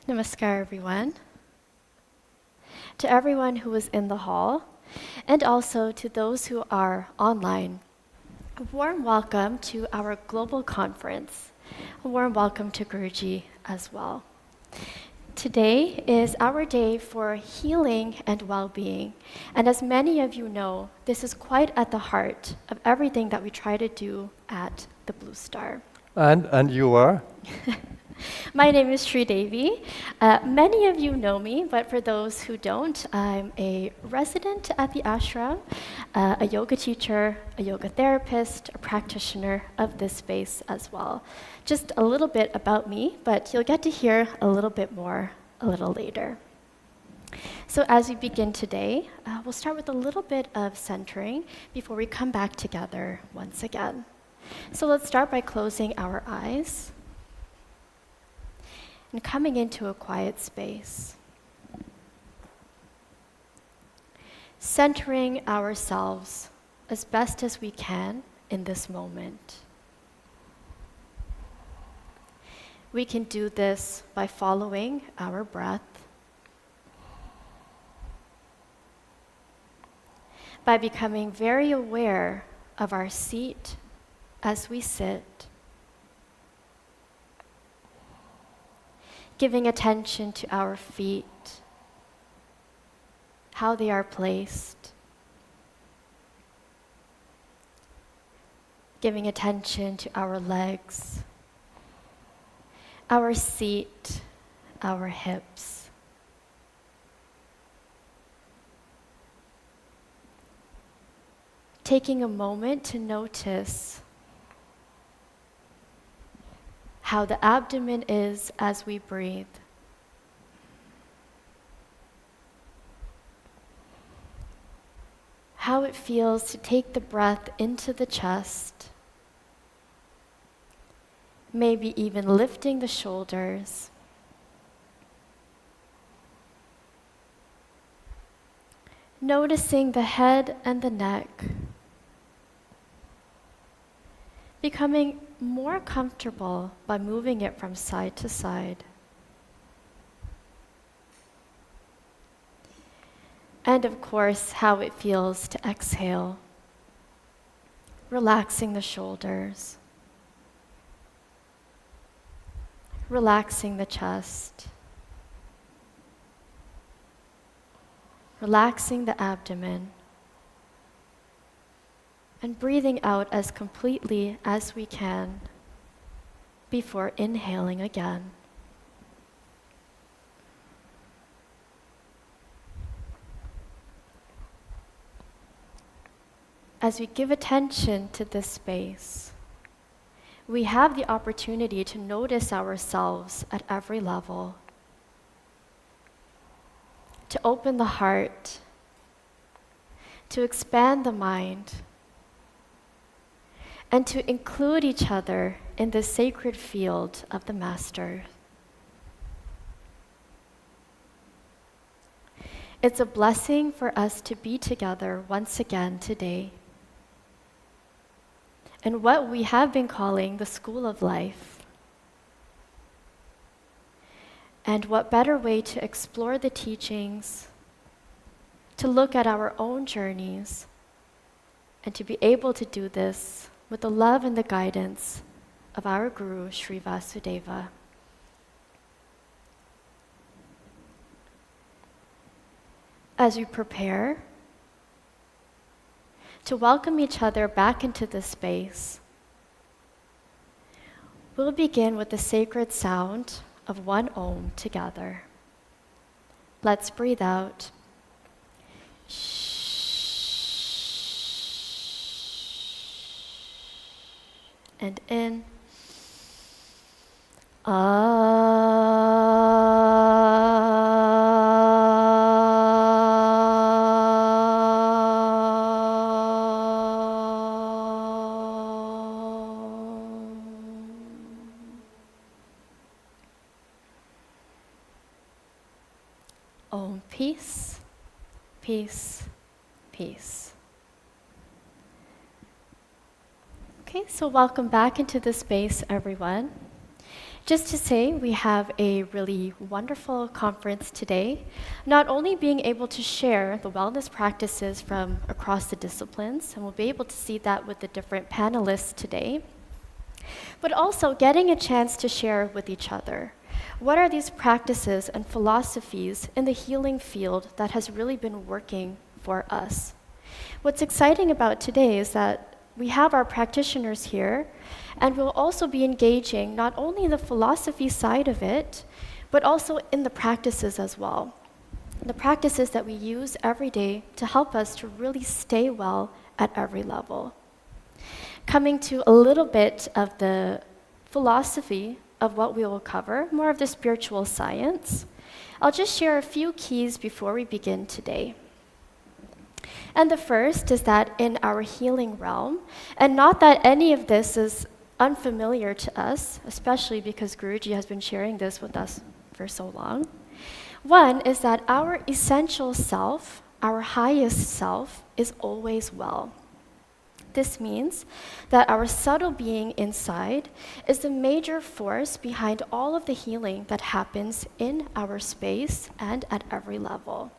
Namaskar, everyone. To everyone who was in the hall, and also to those who are online, a warm welcome to our global conference. A warm welcome to Guruji as well. Today is our day for healing and well-being. And as many of you know, this is quite at the heart of everything that we try to do at the Blue Star. And you are? My name is Sri Devi. Many of you know me, but for those who don't, I'm a resident at the ashram, a yoga teacher, a yoga therapist, a practitioner of this space as well. Just a little bit about me, but you'll get to hear a little bit more a little later. So as we begin today, we'll start with a little bit of centering before we come back together once again. So let's start by closing our eyes and coming into a quiet space. Centering ourselves as best as we can in this moment. We can do this by following our breath, by becoming very aware of our seat as we sit, giving attention to our feet, how they are placed, giving attention to our legs, our seat, our hips. Taking a moment to notice how the abdomen is as we breathe. How it feels to take the breath into the chest, maybe even lifting the shoulders. Noticing the head and the neck, becoming more comfortable by moving it from side to side. And of course, how it feels to exhale, relaxing the shoulders, relaxing the chest, relaxing the abdomen, and breathing out as completely as we can before inhaling again. As we give attention to this space, we have the opportunity to notice ourselves at every level, to open the heart, to expand the mind, and to include each other in the sacred field of the Master. It's a blessing for us to be together once again today in what we have been calling the School of Life. And what better way to explore the teachings, to look at our own journeys, and to be able to do this with the love and the guidance of our Guru, Sri Vasudeva. As we prepare to welcome each other back into this space, we'll begin with the sacred sound of one Om together. Let's breathe out. And in. Om, peace, peace, peace. Okay, so welcome back into the space, everyone. Just to say, we have a really wonderful conference today, not only being able to share the wellness practices from across the disciplines, and we'll be able to see that with the different panelists today, but also getting a chance to share with each other. What are these practices and philosophies in the healing field that has really been working for us? What's exciting about today is that we have our practitioners here, and we'll also be engaging not only in the philosophy side of it, but also in the practices as well. The practices that we use every day to help us to really stay well at every level. Coming to a little bit of the philosophy of what we will cover, more of the spiritual science, I'll just share a few keys before we begin today. And the first is that in our healing realm, and not that any of this is unfamiliar to us, especially because Guruji has been sharing this with us for so long. One is that our essential self, our highest self, is always well. This means that our subtle being inside is the major force behind all of the healing that happens in our space and at every level.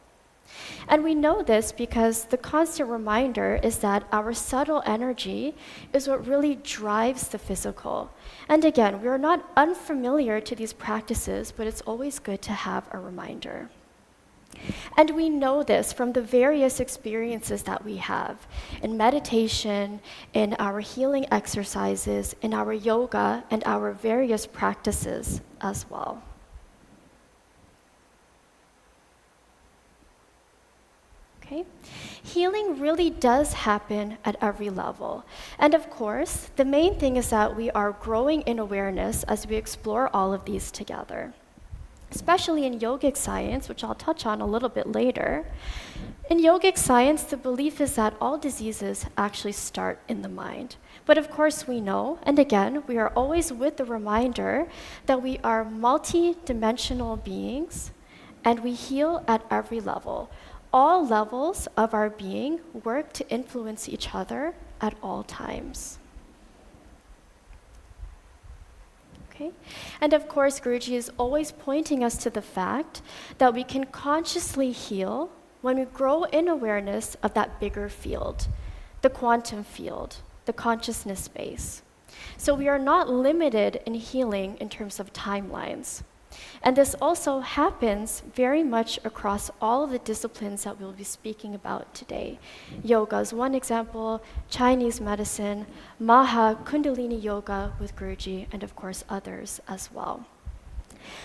And we know this because the constant reminder is that our subtle energy is what really drives the physical. And again, we are not unfamiliar to these practices, but it's always good to have a reminder. And we know this from the various experiences that we have in meditation, in our healing exercises, in our yoga, and our various practices as well. Okay? Healing really does happen at every level. And of course, the main thing is that we are growing in awareness as we explore all of these together. Especially in yogic science, which I'll touch on a little bit later. In yogic science, the belief is that all diseases actually start in the mind. But of course we know, and again, we are always with the reminder that we are multi-dimensional beings and we heal at every level. All levels of our being work to influence each other at all times. Okay? And of course, Guruji is always pointing us to the fact that we can consciously heal when we grow in awareness of that bigger field, the quantum field, the consciousness space. So we are not limited in healing in terms of timelines. And this also happens very much across all of the disciplines that we'll be speaking about today. Yoga is one example, Chinese medicine, Maha, Kundalini Yoga with Guruji, and of course others as well.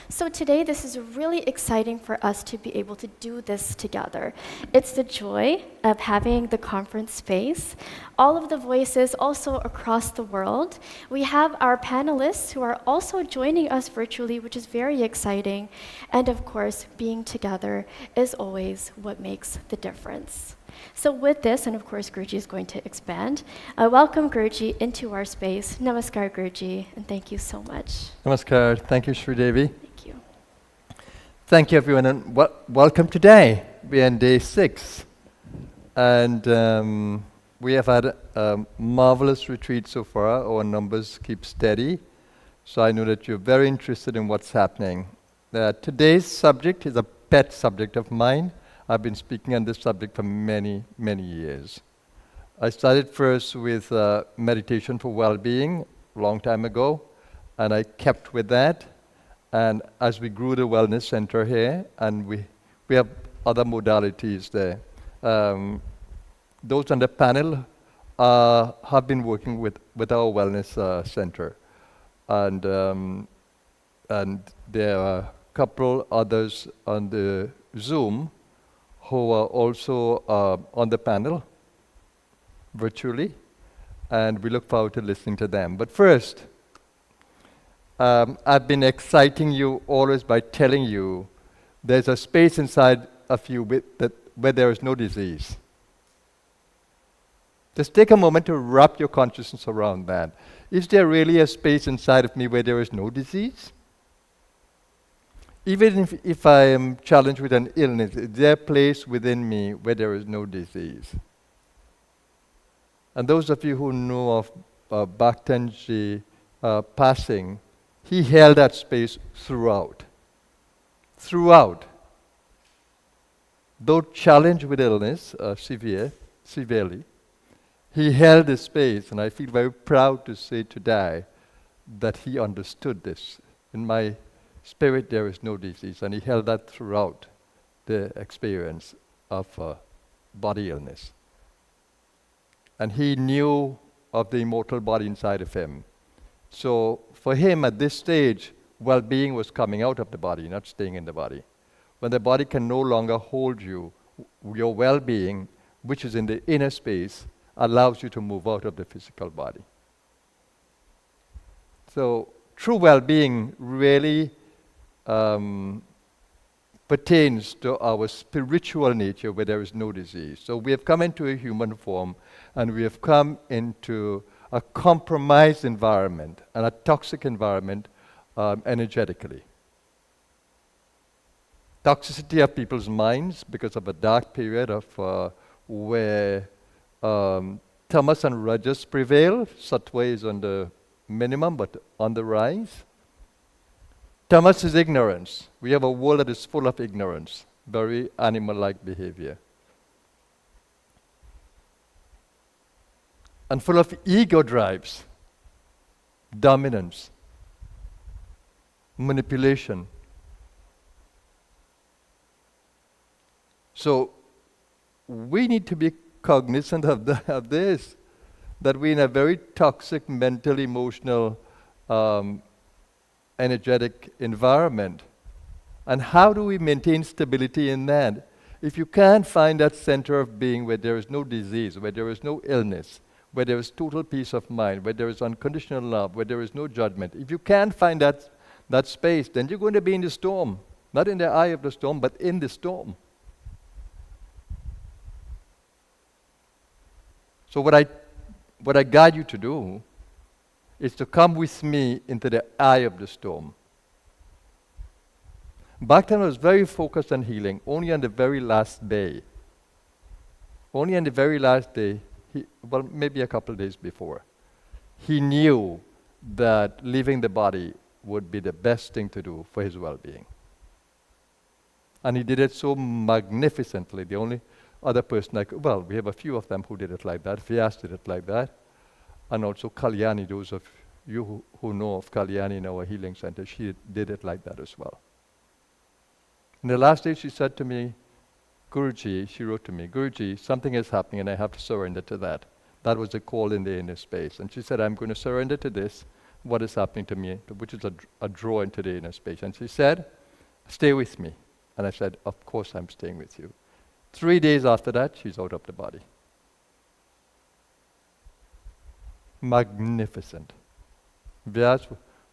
So today, this is really exciting for us to be able to do this together. It's the joy of having the conference space, all of the voices also across the world. We have our panelists who are also joining us virtually, which is very exciting. And of course, being together is always what makes the difference. So with this, and of course Guruji is going to expand, welcome Guruji into our space. Namaskar Guruji, and thank you so much. Namaskar. Thank you, Sri Devi. Thank you. Thank you, everyone, and welcome today. We're on day 6, and we have had a marvelous retreat so far. Our numbers keep steady, so I know that you're very interested in what's happening. Today's subject is a pet subject of mine. I've been speaking on this subject for many, many years. I started first with meditation for well-being a long time ago, and I kept with that. And as we grew the wellness center here, and we have other modalities there. Those on the panel have been working with our wellness center. And there are a couple others on the Zoom who are also on the panel virtually, and we look forward to listening to them. But first, I've been exciting you always by telling you there's a space inside of you where there is no disease. Just take a moment to wrap your consciousness around that. Is there really a space inside of me where there is no disease? Even if I am challenged with an illness, is there a place within me where there is no disease? And those of you who know of Bhaktanji passing, He held that space throughout. Throughout. Though challenged with illness, severely, he held this space, and I feel very proud to say today that he understood this. In my spirit, there is no disease, and he held that throughout the experience of body illness. And he knew of the immortal body inside of him. So for him, at this stage, well-being was coming out of the body, not staying in the body. When the body can no longer hold you, your well-being, which is in the inner space, allows you to move out of the physical body. So true well-being really pertains to our spiritual nature where there is no disease. So we have come into a human form, and we have come into a compromised environment and a toxic environment energetically. Toxicity of people's minds because of a dark period of where tamas and rajas prevail. Sattva is on the minimum but on the rise. Tamas is ignorance. We have a world that is full of ignorance, very animal-like behavior. And full of ego drives, dominance, manipulation. So we need to be cognizant of this, that we're in a very toxic mental, emotional, energetic environment. And how do we maintain stability in that? If you can't find that center of being where there is no disease, where there is no illness, where there is total peace of mind, where there is unconditional love, where there is no judgment, if you can't find that space, then you're going to be in the storm. Not in the eye of the storm, but in the storm. So what I guide you to do is to come with me into the eye of the storm. Bhaktan was very focused on healing, only on the very last day. Only on the very last day, well, maybe a couple of days before, he knew that leaving the body would be the best thing to do for his well-being. And he did it so magnificently. The only other person, we have a few of them who did it like that. Vyas did it like that. And also Kalyani, those of you who know of Kalyani in our healing center, she did it like that as well. In the last day, she said to me, Guruji, she wrote to me, Guruji, something is happening and I have to surrender to that. That was a call in the inner space. And she said, I'm going to surrender to this, what is happening to me, which is a draw into the inner space. And she said, stay with me. And I said, of course I'm staying with you. 3 days after that, she's out of the body. Magnificent. Vyas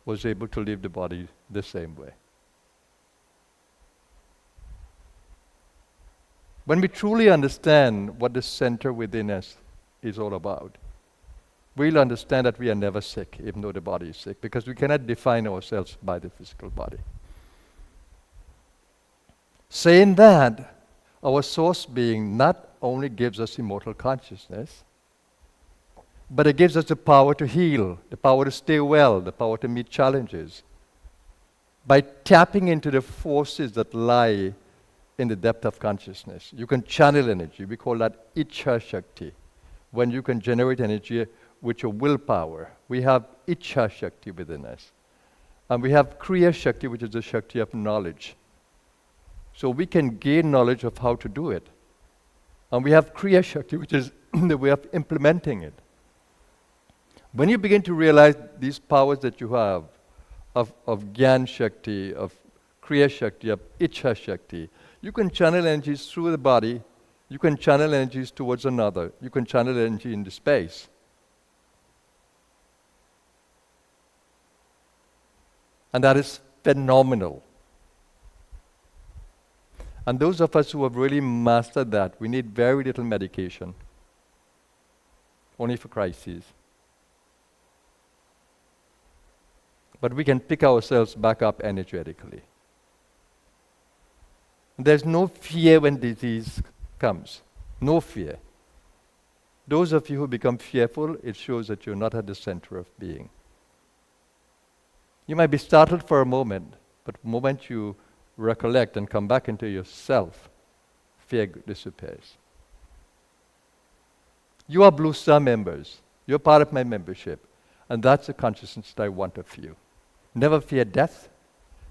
was able to leave the body the same way. When we truly understand what the center within us is all about, we'll understand that we are never sick, even though the body is sick, because we cannot define ourselves by the physical body. Saying that, our source being not only gives us immortal consciousness, but it gives us the power to heal, the power to stay well, the power to meet challenges. By tapping into the forces that lie in the depth of consciousness, you can channel energy. We call that Ichha Shakti. When you can generate energy with your willpower. We have Ichha Shakti within us. And we have Kriya Shakti, which is the Shakti of knowledge. So we can gain knowledge of how to do it. And we have Kriya Shakti, which is the way of implementing it. When you begin to realize these powers that you have, of Gyan Shakti, of Kriya Shakti, of Ichha Shakti, you can channel energies through the body, you can channel energies towards another, you can channel energy into space. And that is phenomenal. And those of us who have really mastered that, we need very little medication, only for crises. But we can pick ourselves back up energetically. There's no fear when disease comes. No fear. Those of you who become fearful, it shows that you're not at the center of being. You might be startled for a moment, but the moment you recollect and come back into yourself, fear disappears. You are Blue Star members. You're part of my membership. And that's the consciousness that I want of you. Never fear death.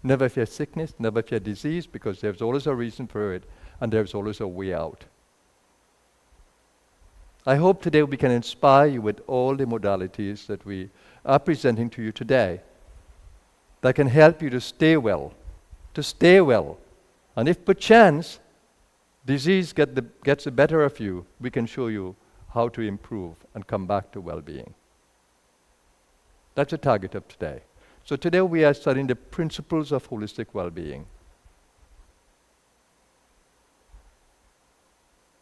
Never fear sickness. Never fear disease, because there's always a reason for it, and there's always a way out. I hope today we can inspire you with all the modalities that we are presenting to you today that can help you to stay well. And if perchance disease gets the better of you, we can show you how to improve and come back to well-being. That's the target of today. So today we are studying the principles of holistic well-being.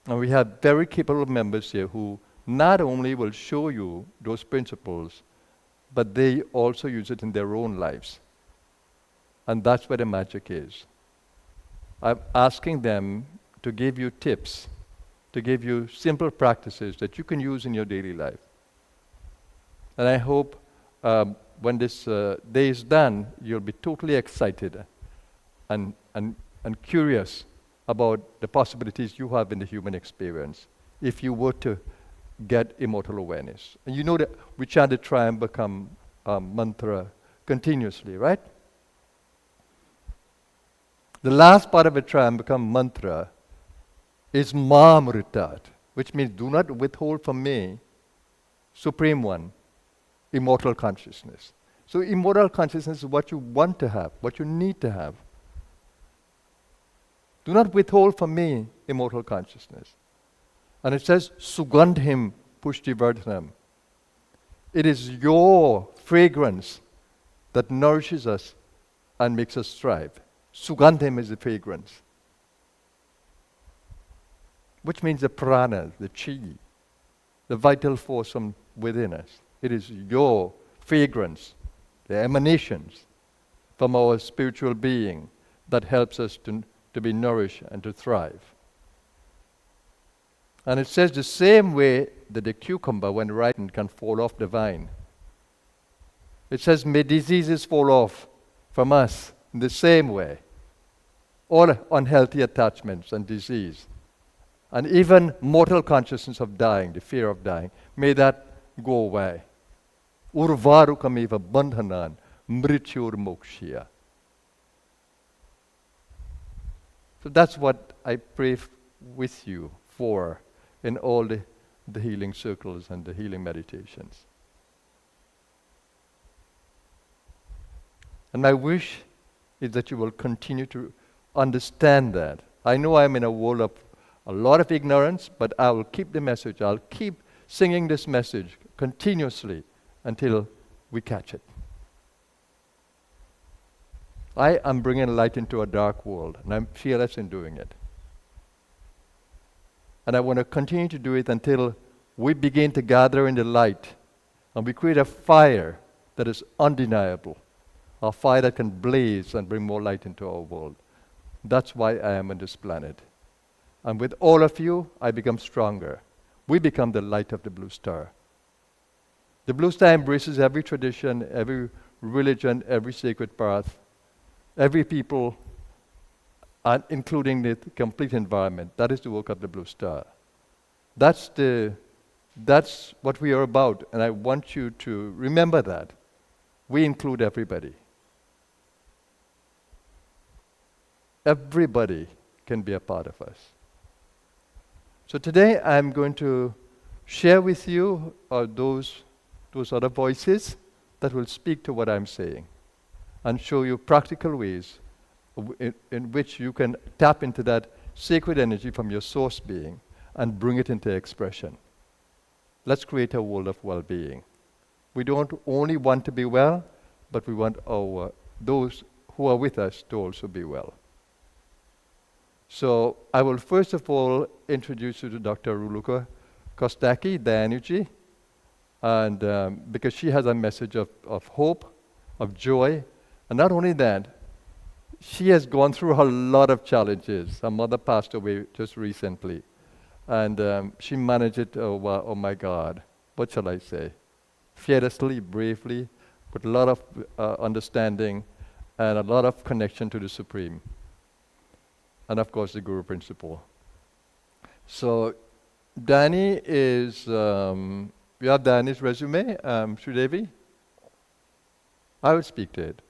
And we have very capable members here who not only will show you those principles, but they also use it in their own lives. And that's where the magic is. I'm asking them to give you tips, to give you simple practices that you can use in your daily life. And I hope when this day is done, you'll be totally excited and curious about the possibilities you have in the human experience if you were to get immortal awareness. And you know that we chant the try and become mantra continuously, right? The last part of a try and become mantra is Mamritat, which means do not withhold from me, Supreme One, immortal consciousness. So immortal consciousness is what you want to have, what you need to have. Do not withhold from me immortal consciousness. And it says, Sugandhim Pushtivardhanam. It is your fragrance that nourishes us and makes us thrive. Sugandhim is the fragrance, which means the prana, the chi, the vital force from within us. It is your fragrance, the emanations from our spiritual being that helps us to be nourished and to thrive. And it says the same way that the cucumber, when ripened, can fall off the vine. It says, may diseases fall off from us in the same way. All unhealthy attachments and disease. And even mortal consciousness of dying, the fear of dying, may that go away. Urvarukamiva bandhanan mrityur mokshya. So that's what I pray with you for in all the healing circles and the healing meditations. And my wish is that you will continue to understand that. I know I'm in a world of a lot of ignorance, but I will keep the message. I'll keep singing this message continuously until we catch it. I am bringing light into a dark world, and I'm fearless in doing it. And I want to continue to do it until we begin to gather in the light and we create a fire that is undeniable, a fire that can blaze and bring more light into our world. That's why I am on this planet. And with all of you, I become stronger. We become the light of the blue star. The blue star embraces every tradition, every religion, every sacred path, every people, and including the complete environment. That is the work of the blue star. That's what we are about, and I want you to remember that. We include everybody. Everybody can be a part of us. So today I'm going to share with you those other voices that will speak to what I'm saying and show you practical ways in which you can tap into that sacred energy from your source being and bring it into expression. Let's create a world of well-being. We don't only want to be well, but we want those who are with us to also be well. So I will first of all introduce you to Dr. Ruluka Kostaki, the energy, and because she has a message of hope, of joy, and not only that, she has gone through a lot of challenges. Her mother passed away just recently, and she managed it, oh my God, what shall I say? Fearlessly, bravely, with a lot of understanding and a lot of connection to the Supreme. And of course, the Guru Principle. So, Danny is, you have Danny's resume, Sridevi? I will speak to it.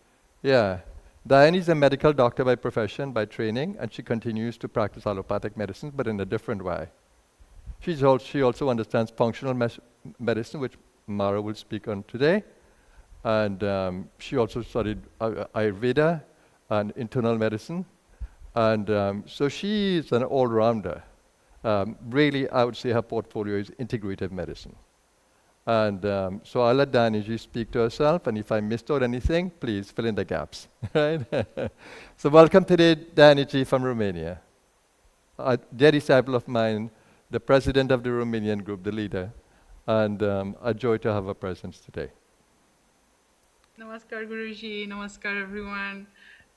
Yeah. Diane is a medical doctor by profession, by training, and she continues to practice allopathic medicine, but in a different way. She also understands functional medicine, which Mara will speak on today. And she also studied Ayurveda and internal medicine. And so she is an all-rounder. Really, I would say her portfolio is integrative medicine. And so I'll let Daniji speak to herself, and if I missed out anything, please fill in the gaps. Right? So welcome today, Daniji from Romania. A dear disciple of mine, the president of the Romanian group, the leader, and a joy to have her presence today. Namaskar Guruji, namaskar everyone.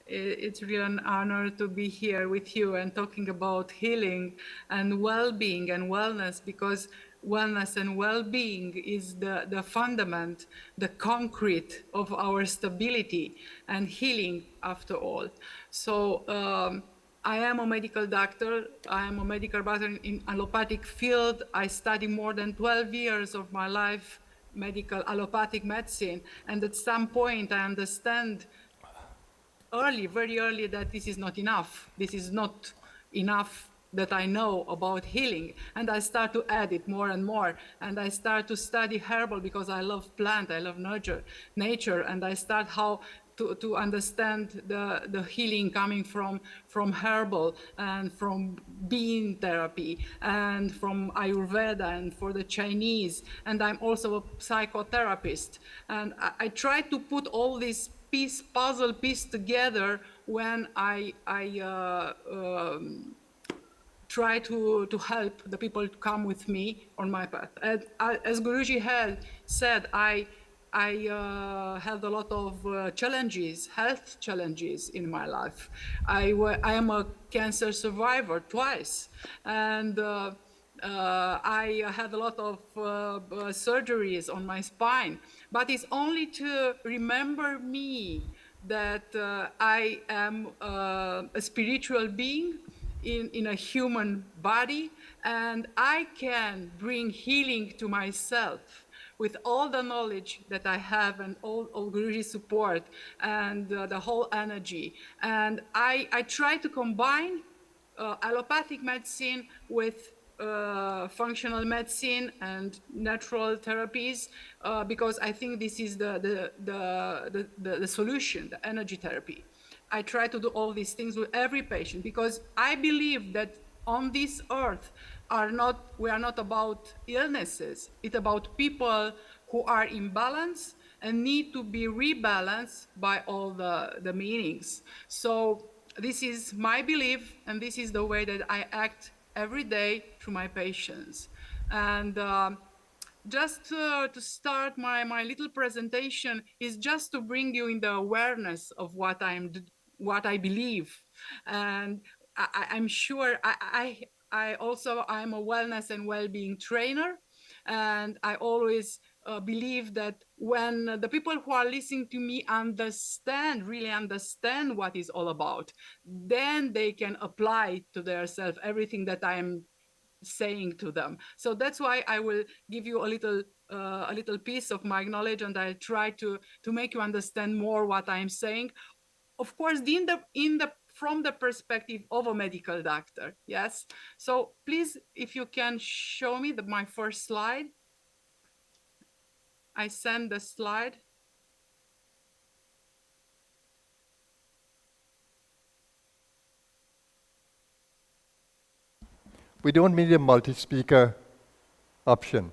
It's really an honor to be here with you and talking about healing and well-being and wellness, because wellness and well-being is the fundament, the concrete of our stability and healing after all. So I am a medical doctor. I am a medical doctor in allopathic field. I study more than 12 years of my life medical allopathic medicine, and at some point I understand very early, that this is not enough. This is not enough that I know about healing, and I start to add it more and more, and I start to study herbal because I love plant, I love nature, and I start how to understand the healing coming from herbal and from being therapy and from Ayurveda and for the Chinese. And I'm also a psychotherapist. And I try to put all these puzzle piece together when I try to help the people to come with me on my path. And as Guruji had said, I had a lot of challenges, health challenges in my life. I am a cancer survivor twice, and I had a lot of surgeries on my spine. But it's only to remember me that I am a spiritual being in a human body, and I can bring healing to myself with all the knowledge that I have and all Guruji's support and the whole energy. And I try to combine allopathic medicine with functional medicine and natural therapies, because I think this is the solution, the energy therapy. I try to do all these things with every patient, because I believe that on this earth we are not about illnesses. It's about people who are in balance and need to be rebalanced by all the meanings. So this is my belief, and this is the way that I act every day through my patients. And just to start my little presentation is just to bring you in the awareness of what I believe. And I'm sure I'm a wellness and well-being trainer, and I always believe that when the people who are listening to me really understand what it's all about, then they can apply to themselves everything that I am saying to them. So that's why I will give you a little piece of my knowledge, and I'll try to make you understand more what I'm saying. Of course, from the perspective of a medical doctor. Yes. So please, if you can show me my first slide. I send the slide. We don't need a multi-speaker option.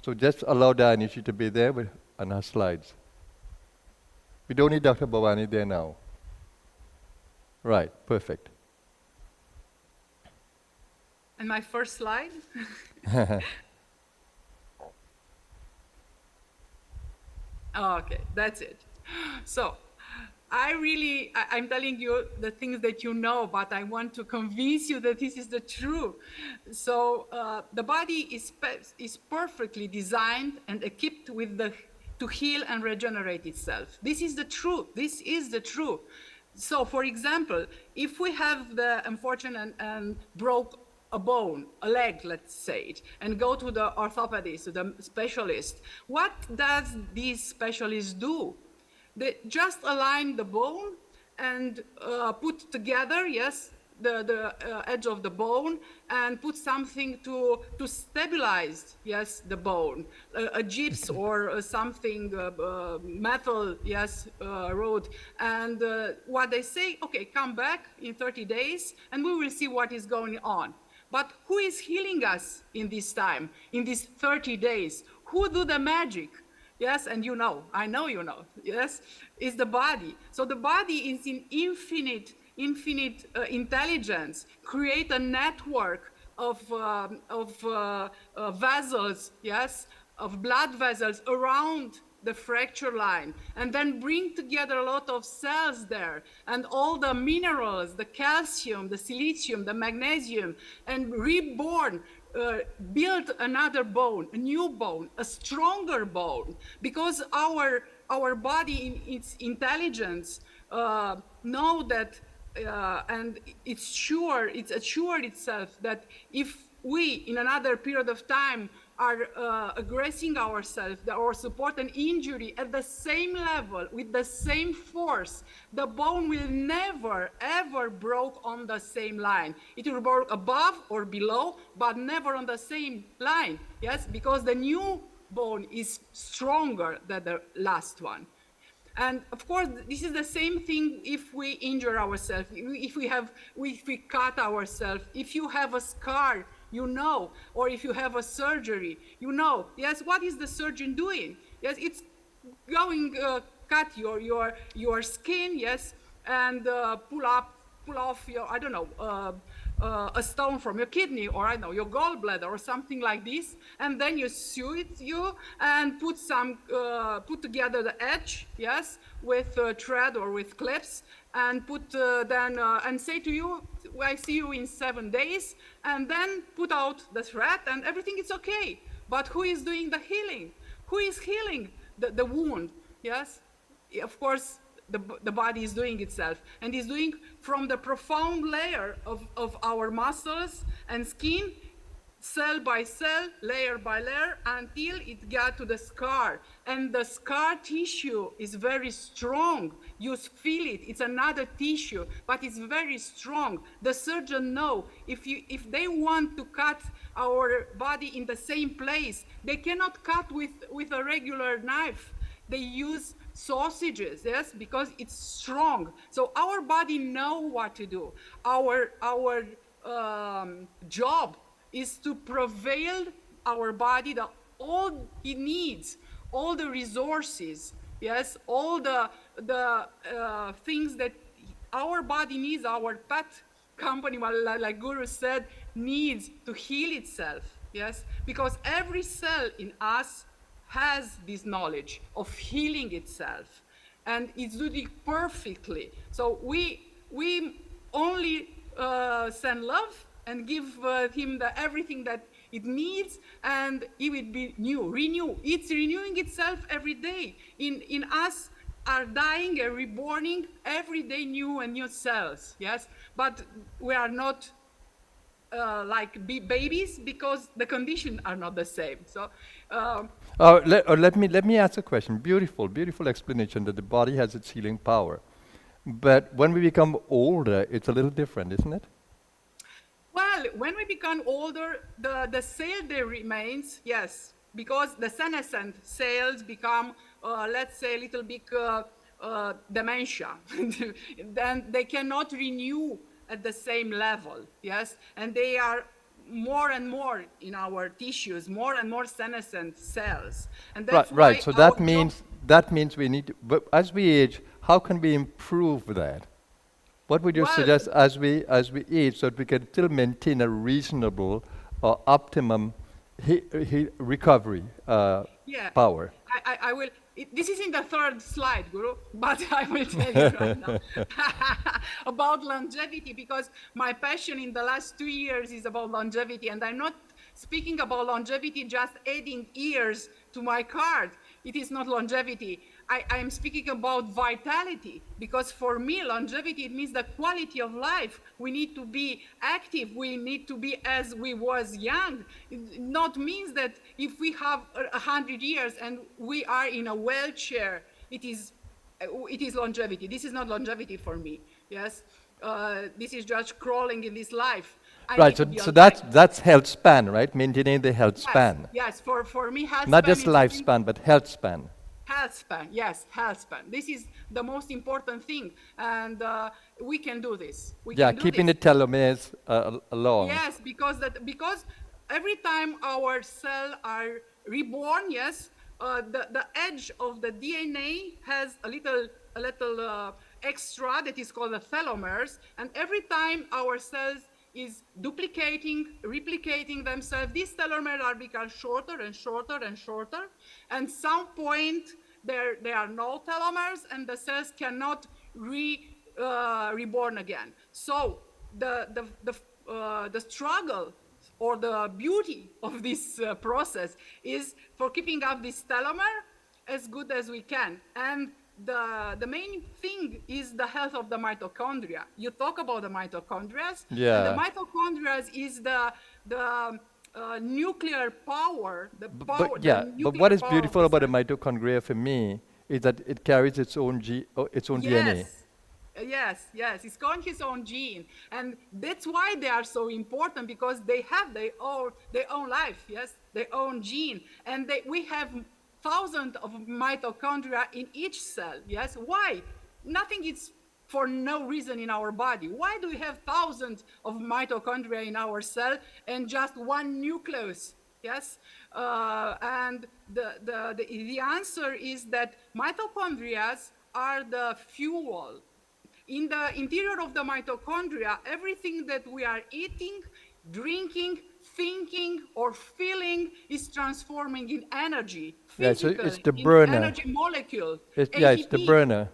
So just allow Dianishi to be there on her slides. We don't need Dr. Bhavani there now. Right, perfect. And my first slide. Okay, that's it. So I'm telling you the things that you know, but I want to convince you that this is the truth. So the body is perfectly designed and equipped with the to heal and regenerate itself. This is the truth. This is the truth. So, for example, if we have the unfortunate and broke a bone, a leg, let's say it, and go to the orthopedist, to the specialist, what does these specialists do? They just align the bone and put together, yes, the edge of the bone, and put something to stabilize, yes, the bone, a gyps or something, metal, yes, rod. And what they say, okay, come back in 30 days and we will see what is going on. But who is healing us in this time, in these 30 days? Who do the magic? Yes, and you know, I know you know, yes, is the body. So the body is in infinite intelligence, create a network of vessels, yes, of blood vessels around the fracture line, and then bring together a lot of cells there, and all the minerals, the calcium, the silicium, the magnesium, and reborn, build another bone, a new bone, a stronger bone, because our body in its intelligence know that, and it's assured itself that if we, in another period of time, are aggressing ourselves or support an injury at the same level, with the same force, the bone will never, ever broke on the same line. It will broke above or below, but never on the same line, yes? Because the new bone is stronger than the last one. And of course, this is the same thing if we injure ourselves, if we cut ourselves, if you have a scar, you know, or if you have a surgery, you know, yes, what is the surgeon doing? Yes, it's going cut your skin, yes, and pull off your, I don't know, a stone from your kidney, or I don't know, your gallbladder or something like this, and then you sew it and put together the edge, yes, with thread or with clips, and put and say to you, I see you in 7 days, and then put out the thread and everything is okay. But who is doing the healing? Who is healing the wound? Yes, of course, the body is doing itself, and is doing from the profound layer of our muscles and skin, cell by cell, layer by layer, until it got to the scar. And the scar tissue is very strong. You feel it. It's another tissue, but it's very strong. The surgeon know if they want to cut our body in the same place, they cannot cut with a regular knife. They use sausages, yes, because it's strong. So our body know what to do. Our job is to prevail our body all it needs, all the resources, yes, all the things that our body needs, our pet company, like Guru said, needs to heal itself, yes, because every cell in us has this knowledge of healing itself, and it's doing it perfectly. So we only send love and give him everything that it needs, and it will be renew. It's renewing itself every day. In us are dying and reborning every day, new and new cells, yes? But we are not like babies, because the conditions are not the same. So let me ask a question. Beautiful explanation that the body has its healing power. But when we become older, it's a little different, isn't it? well, when we become older, the cell there remains, yes, because the senescent cells become, let's say, a little bit dementia. Then they cannot renew at the same level, yes, and they are more and more in our tissues, more and more senescent cells, and that's Right. So why that means we need to, but as we age, how can we improve that? What would you well, suggest as we age, so that we can still maintain a reasonable or optimum recovery yeah, power? I will. This is in the third slide, Guru, but I will tell you right now about longevity, because my passion in the last 2 years is about longevity, and I'm not speaking about longevity just adding years to my card. it is not longevity. I am speaking about vitality, because for me, longevity, it means the quality of life. We need to be active. We need to be as we was young. It not means that if we have 100 years and we are in a wheelchair, it is longevity. This is not longevity for me. Yes, this is just crawling in this life. I Right, need so, to be so alive. that's health span, right? Maintaining the health Yes, span. yes. For me, health Not span just is very lifespan, but health span. health span. Yes, health span. This is the most important thing, and we can do this. We Yeah, can do keeping this. the telomeres along. Yes, because every time our cells are reborn, yes, the edge of the DNA has a little extra that is called the telomeres, and every time our cells is duplicating, replicating themselves, these telomeres are become shorter and shorter and shorter, and some point there are no telomeres, and the cells cannot reborn again. So the struggle or the beauty of this process is for keeping up this telomere as good as we can. And the main thing is the health of the mitochondria. You talk about the mitochondria, and the Yeah. mitochondria is the nuclear power, But what is power of beautiful the about the cell. mitochondria for me is that it carries its own DNA. Yes, it's got his own gene, and that's why they are so important, because they have their own life, yes, their own gene, and we have thousands of mitochondria in each cell, yes. Why? Nothing is for no reason in our body. Why do we have thousands of mitochondria in our cell and just one nucleus? Yes, and the answer is that mitochondria are the fuel. In the interior of the mitochondria, everything that we are eating, drinking, thinking, or feeling is transforming in energy, Yeah, so it's physically, the in burner. energy molecule, It's the ATP. burner.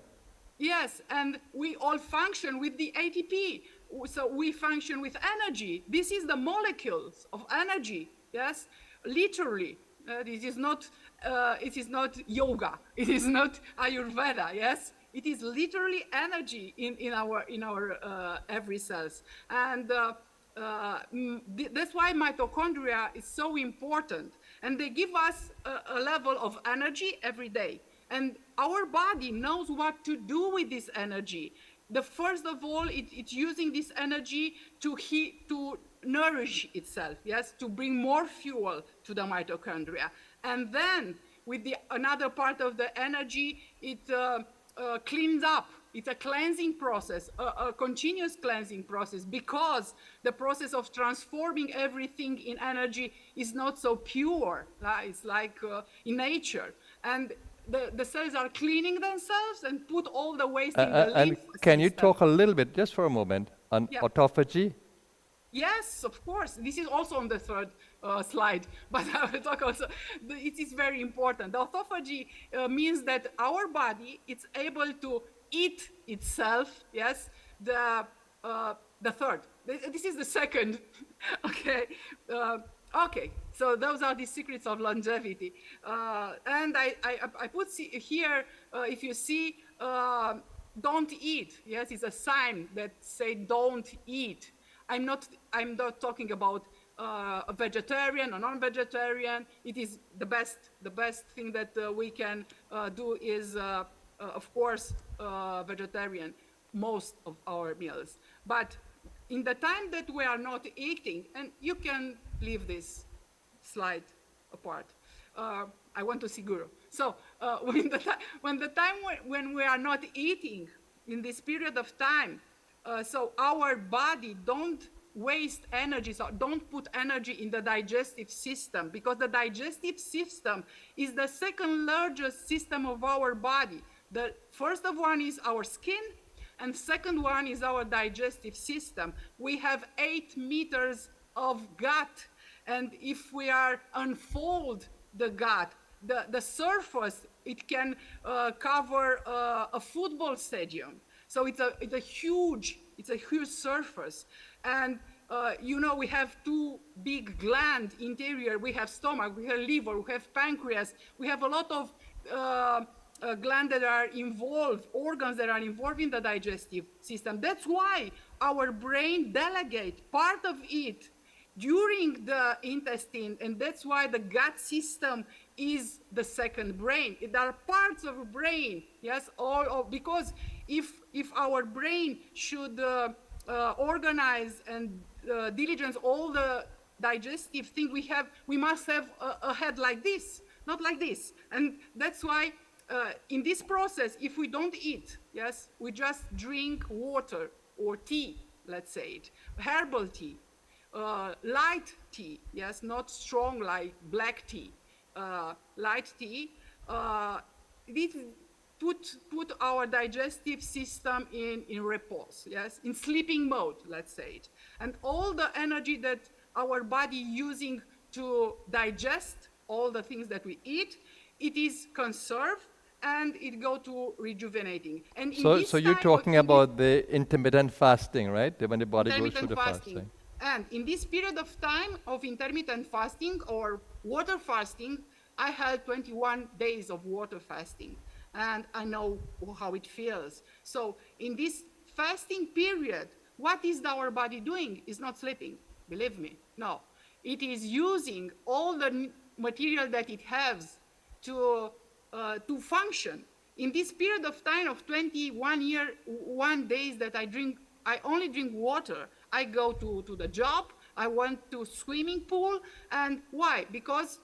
Yes, and we all function with the ATP. So we function with energy. This is the molecules of energy. Yes, literally. It is not yoga. It is not Ayurveda. Yes, it is literally energy in our every cells, and that's why mitochondria is so important, and they give us a level of energy every day. And our body knows what to do with this energy. The first of all, it's using this energy to nourish itself, yes, to bring more fuel to the mitochondria. And then with another part of the energy, it cleans up. It's a cleansing process, a continuous cleansing process, because the process of transforming everything in energy is not so pure. It's like in nature. And the cells are cleaning themselves and put all the waste in the And lymph can you system. talk a little bit, just for a moment, on Yeah. autophagy? Yes, of course. This is also on the third slide, but I will talk also. It is very important. The autophagy means that our body is able to eat itself. Yes, the third. This is the second. Okay. Okay. So those are the secrets of longevity. And I put here. If you see, don't eat. Yes, it's a sign that say don't eat. I'm not talking about a vegetarian or non-vegetarian. It is the best thing that we can do is, of course, vegetarian most of our meals. But in the time that we are not eating, and you can leave this slide apart. I want to see Guru. So when we are not eating in this period of time, so our body don't waste energy, so don't put energy in the digestive system, because the digestive system is the second largest system of our body. The first of one is our skin, and second one is our digestive system. We have 8 meters of gut, and if we are unfold the gut, the surface, it can cover a football stadium. So it's a huge surface. And we have 2 big glands interior. We have stomach, we have liver, we have pancreas, we have a lot of glands that are involved, organs that are involved in the digestive system. That's why our brain delegates part of it during the intestine, and that's why the gut system is the second brain. There are parts of brain, yes, because if our brain should organize and diligence all the digestive thing we must have a head like this, not like this. And that's why in this process, if we don't eat, yes, we just drink water or tea, let's say it, herbal tea, light tea, yes, not strong like black tea, light tea, this put our digestive system in repose, yes, in sleeping mode, let's say it. And all the energy that our body using to digest all the things that we eat, it is conserved and it go to rejuvenating. And in this So you're time talking in this about the intermittent fasting, right? When the body goes through the fasting. And in this period of time of intermittent fasting or water fasting, I had 21 days of water fasting, and I know how it feels. So in this fasting period, what is our body doing? It's not sleeping, believe me, no. It is using all the material that it has to function. In this period of time of 1 days that I only drink water. I go to the job, I went to swimming pool, and why? Because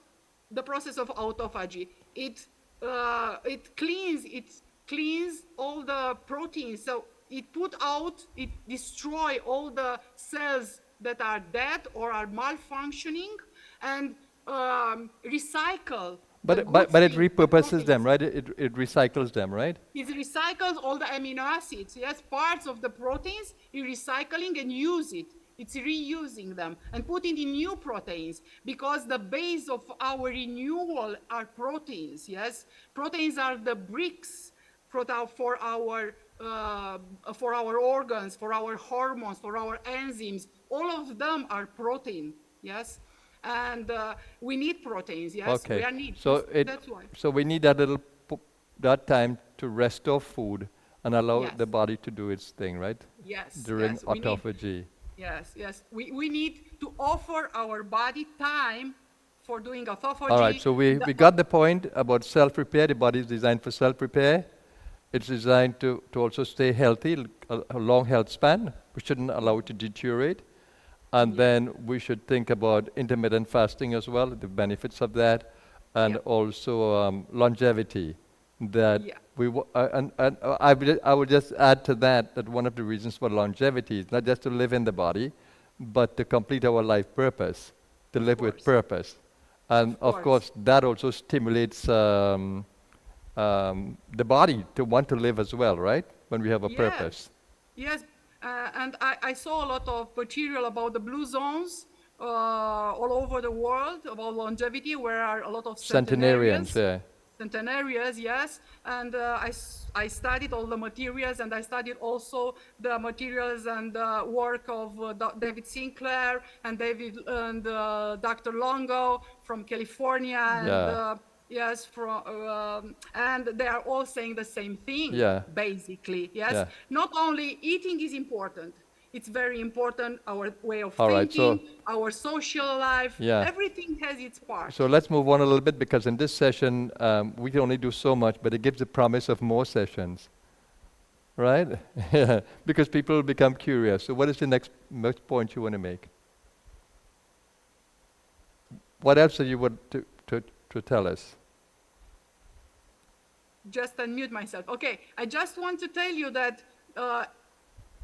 the process of autophagy, it cleans all the proteins, so it destroy all the cells that are dead or are malfunctioning, and recycle. But it repurposes them, right? It recycles them, right? It recycles all the amino acids, yes, parts of the proteins, it's recycling and use it. It's reusing them and putting in new proteins, because the base of our renewal are proteins, yes? Proteins are the bricks for our organs, for our hormones, for our enzymes. All of them are protein, yes? And we need proteins, yes? Okay. We are need. That's why. So we need that time to restore food and allow Yes. the body to do its thing, right? Yes. During yes, autophagy. Yes. We need to offer our body time for doing autophagy. All right, so we got the point about self-repair. The body is designed for self-repair. It's designed to also stay healthy, a long health span. We shouldn't allow it to deteriorate. And then we should think about intermittent fasting as well, the benefits of that, and also longevity. That I would just add to that one of the reasons for longevity is not just to live in the body, but to complete our life purpose, to live with purpose. And of course, that also stimulates the body to want to live as well, right? When we have a purpose. Yes, and I saw a lot of material about the blue zones all over the world about longevity, where are a lot of Centenarians, Centenarians, yes. And I studied all the materials, and I studied also the materials and the work of David Sinclair and Dr. Longo from California. And, yes, and they are all saying the same thing, basically, yes. Yeah. Not only eating is important, it's very important, our way of All right, thinking, our social life, everything has its part. So let's move on a little bit, because in this session, we can only do so much, but it gives the promise of more sessions, right? Because people will become curious. So what is the next point you want to make? What else do you want to tell us? Just unmute myself. Okay, I just want to tell you that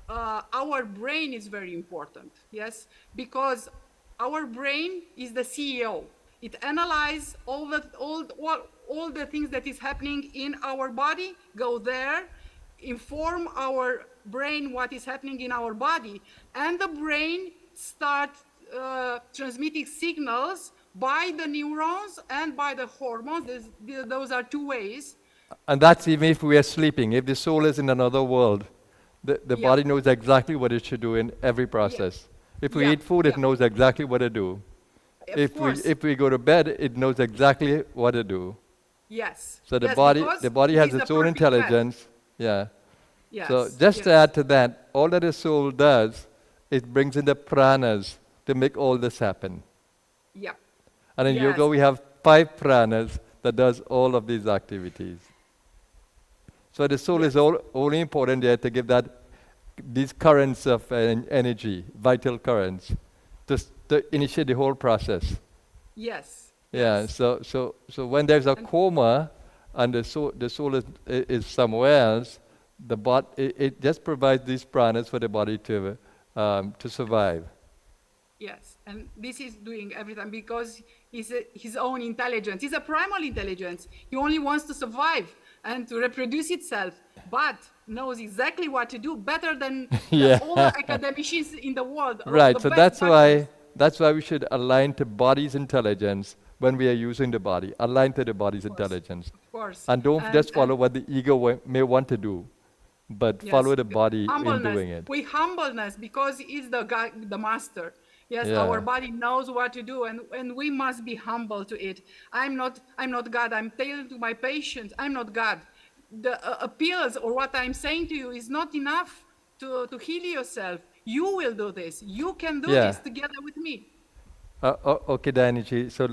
our brain is very important, yes, because our brain is the CEO. It analyzes all the things that is happening in our body, go there, inform our brain what is happening in our body, and the brain starts transmitting signals by the neurons and by the hormones. Those are two ways. And that's even if we are sleeping. If the soul is in another world, the body knows exactly what it should do in every process. If we eat food, it knows exactly what to do. If we go to bed, it knows exactly what to do. Yes. So Yes, because the body it has is the its own perfect match. intelligence. Yeah. So Yes. just to Yes. add to that, all that the soul does, it brings in the pranas to make all this happen. Yeah. And in yoga, Yes. we have 5 pranas that does all of these activities. So the soul is Yes. only important there to give that these currents of energy, vital currents, to initiate the whole process. Yes. Yeah. Yes. So when there's a And coma and the soul is somewhere else, it just provides these pranas for the body to survive. yes, and this is doing every time because his own intelligence. He's a primal intelligence. He only wants to survive and to reproduce itself, but knows exactly what to do better than Yeah. all the academicians in the world, Right. the So best doctors. that's why we should align to body's intelligence when we are using the body. Align to the body's Of course, intelligence, of course, and don't just and follow what the ego may want to do, but yes, follow the body in humbleness. doing it. We humbleness because he's the guy, the master. Yes, our Yeah. body knows what to do, and we must be humble to it. I'm not God. I'm telling to my patients, I'm not God. The appeals or what I'm saying to you is not enough to heal yourself. You will do this. You can do Yeah. this together with me. Okay, Dianiji. So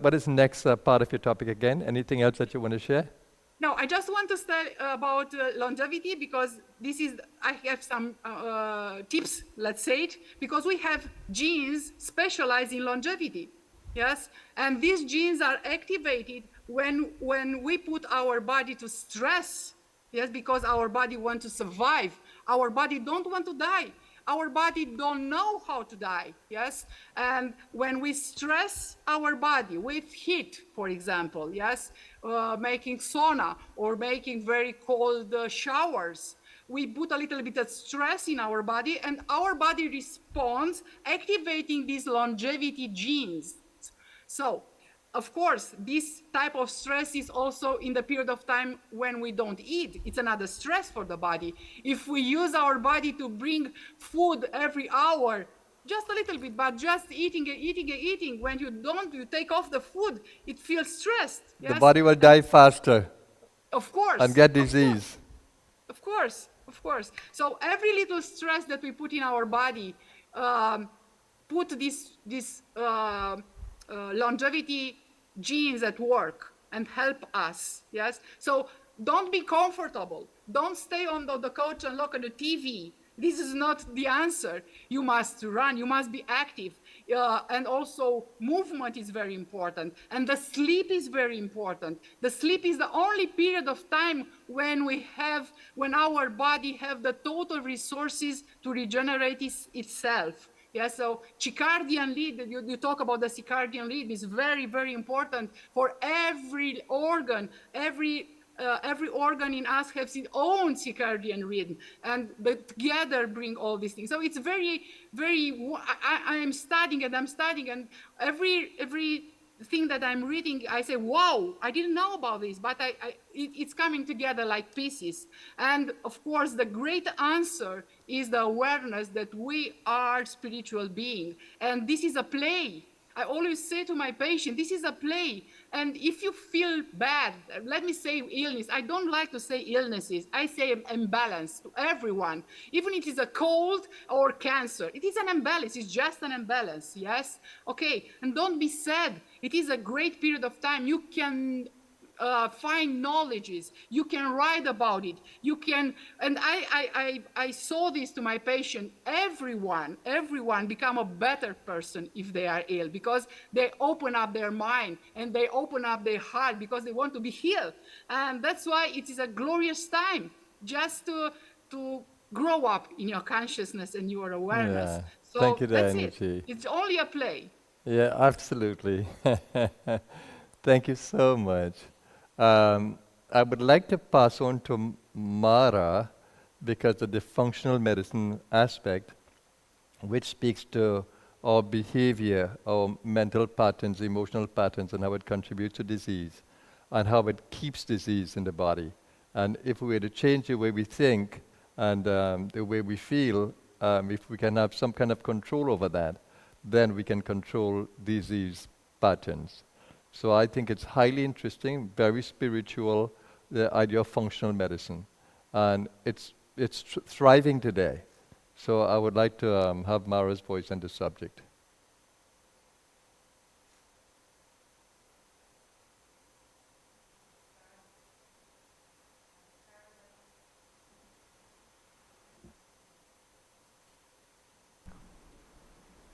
what is next part of your topic again? Anything else that you want to share? No, I just want to say about longevity because I have some tips, let's say it, because we have genes specialized in longevity. Yes, and these genes are activated when we put our body to stress. Yes, because our body wants to survive. Our body don't want to die. Our body don't know how to die. Yes, and when we stress our body with heat, for example, yes, making sauna or making very cold showers, we put a little bit of stress in our body, and our body responds, activating these longevity genes. So, of course, this type of stress is also in the period of time when we don't eat. It's another stress for the body. If we use our body to bring food every hour, just a little bit, but just eating and eating and eating, when you don't, you take off the food, it feels stressed. The Yes? body will And die faster of and course, get of course. disease. Of course, of course. So every little stress that we put in our body um, put this longevity genes at work and help us. Yes. So don't be comfortable. Don't stay on the couch and look at the TV. This is not the answer. You must run. You must be active. And also movement is very important. And the sleep is very important. The sleep is the only period of time when our body have the total resources to regenerate itself. Yeah, so circadian lead, you talk about the circadian lead is very, very important for every organ. Every organ in us has its own circadian rhythm, and they together bring all these things. So it's very, very. I am studying and I'm studying, and every thing that I'm reading, I say, "Wow, I didn't know about this," but it's coming together like pieces. And of course, the great answer is the awareness that we are spiritual being, and this is a play. I always say to my patient, this is a play. And if you feel bad, let me say illness. I don't like to say illnesses. I say imbalance to everyone. Even if it is a cold or cancer, it is an imbalance. It's just an imbalance. Yes? Okay. And don't be sad. It is a great period of time. You can find knowledges. You can write about it. You can, and I saw this to my patient. Everyone become a better person if they are ill because they open up their mind and they open up their heart because they want to be healed. And that's why it is a glorious time just to grow up in your consciousness and your awareness. Yeah. Thank So you, that's it. Dianiji. It's only a play. Yeah, absolutely. Thank you so much. I would like to pass on to Mara because of the functional medicine aspect, which speaks to our behavior, our mental patterns, emotional patterns, and how it contributes to disease, and how it keeps disease in the body. And if we were to change the way we think and the way we feel, if we can have some kind of control over that, then we can control disease patterns. So I think it's highly interesting, very spiritual, the idea of functional medicine. And it's thriving today. So I would like to have Mara's voice on the subject.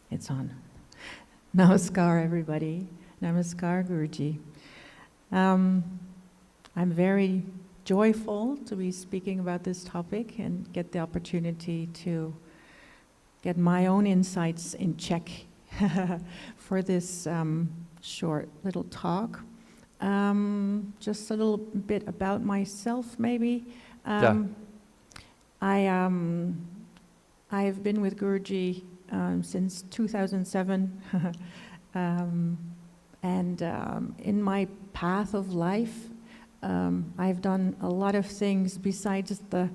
It's on. Namaskar, everybody. Namaskar, Guruji. I'm very joyful to be speaking about this topic and get the opportunity to get my own insights in check for this short little talk. Just a little bit about myself, maybe. I've been with Guruji since 2007, and in my path of life, I've done a lot of things besides the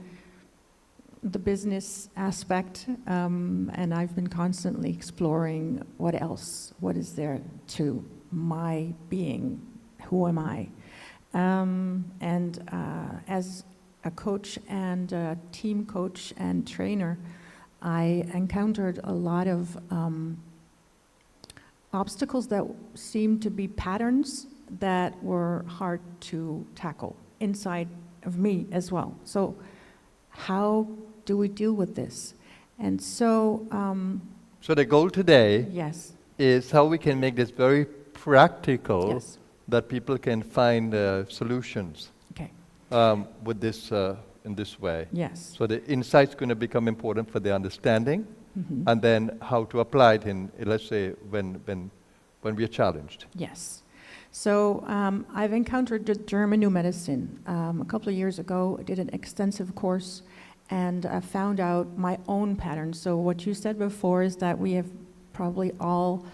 business aspect, and I've been constantly exploring what else, what is there to my being, who am I? As a coach and a team coach and trainer, I encountered a lot of obstacles that seemed to be patterns that were hard to tackle inside of me as well. So how do we deal with this? And so... so the goal today yes. is how we can make this very practical, Yes. that people can find solutions Okay. with this in this way. Yes. So the insight's going to become important for the understanding, Mm-hmm. and then how to apply it in, let's say, when we are challenged. Yes. So I've encountered the German New Medicine. A couple of years ago, I did an extensive course and found out my own patterns. So what you said before is that we have probably all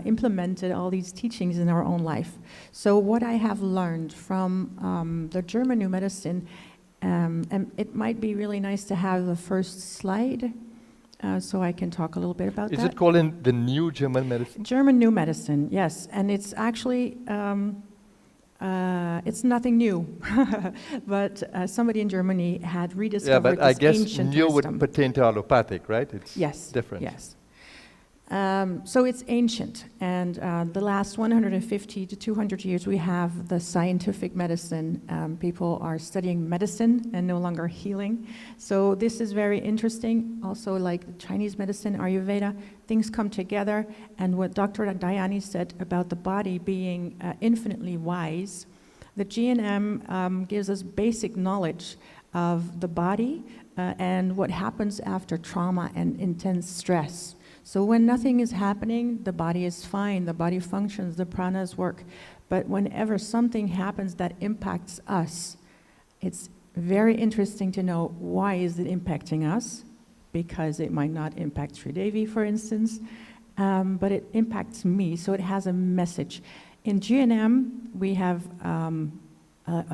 implemented all these teachings in our own life. So what I have learned from the German New Medicine, and it might be really nice to have the first slide, so I can talk a little bit about that. Is it called in the New German Medicine? German New Medicine, yes, and it's actually, it's nothing new, but somebody in Germany had rediscovered Yeah, but I this guess ancient new wisdom. would pertain to allopathic, right? It's Yes, different. yes. So it's ancient, and the last 150 to 200 years we have the scientific medicine. People are studying medicine and no longer healing. So this is very interesting. Also, like Chinese medicine, Ayurveda, things come together. And what Dr. Dayani said about the body being infinitely wise, the GNM gives us basic knowledge of the body and what happens after trauma and intense stress. So when nothing is happening, the body is fine, the body functions, the pranas work. But whenever something happens that impacts us, it's very interesting to know why is it impacting us, because it might not impact Sridevi, for instance, but it impacts me, so it has a message. In GNM, we have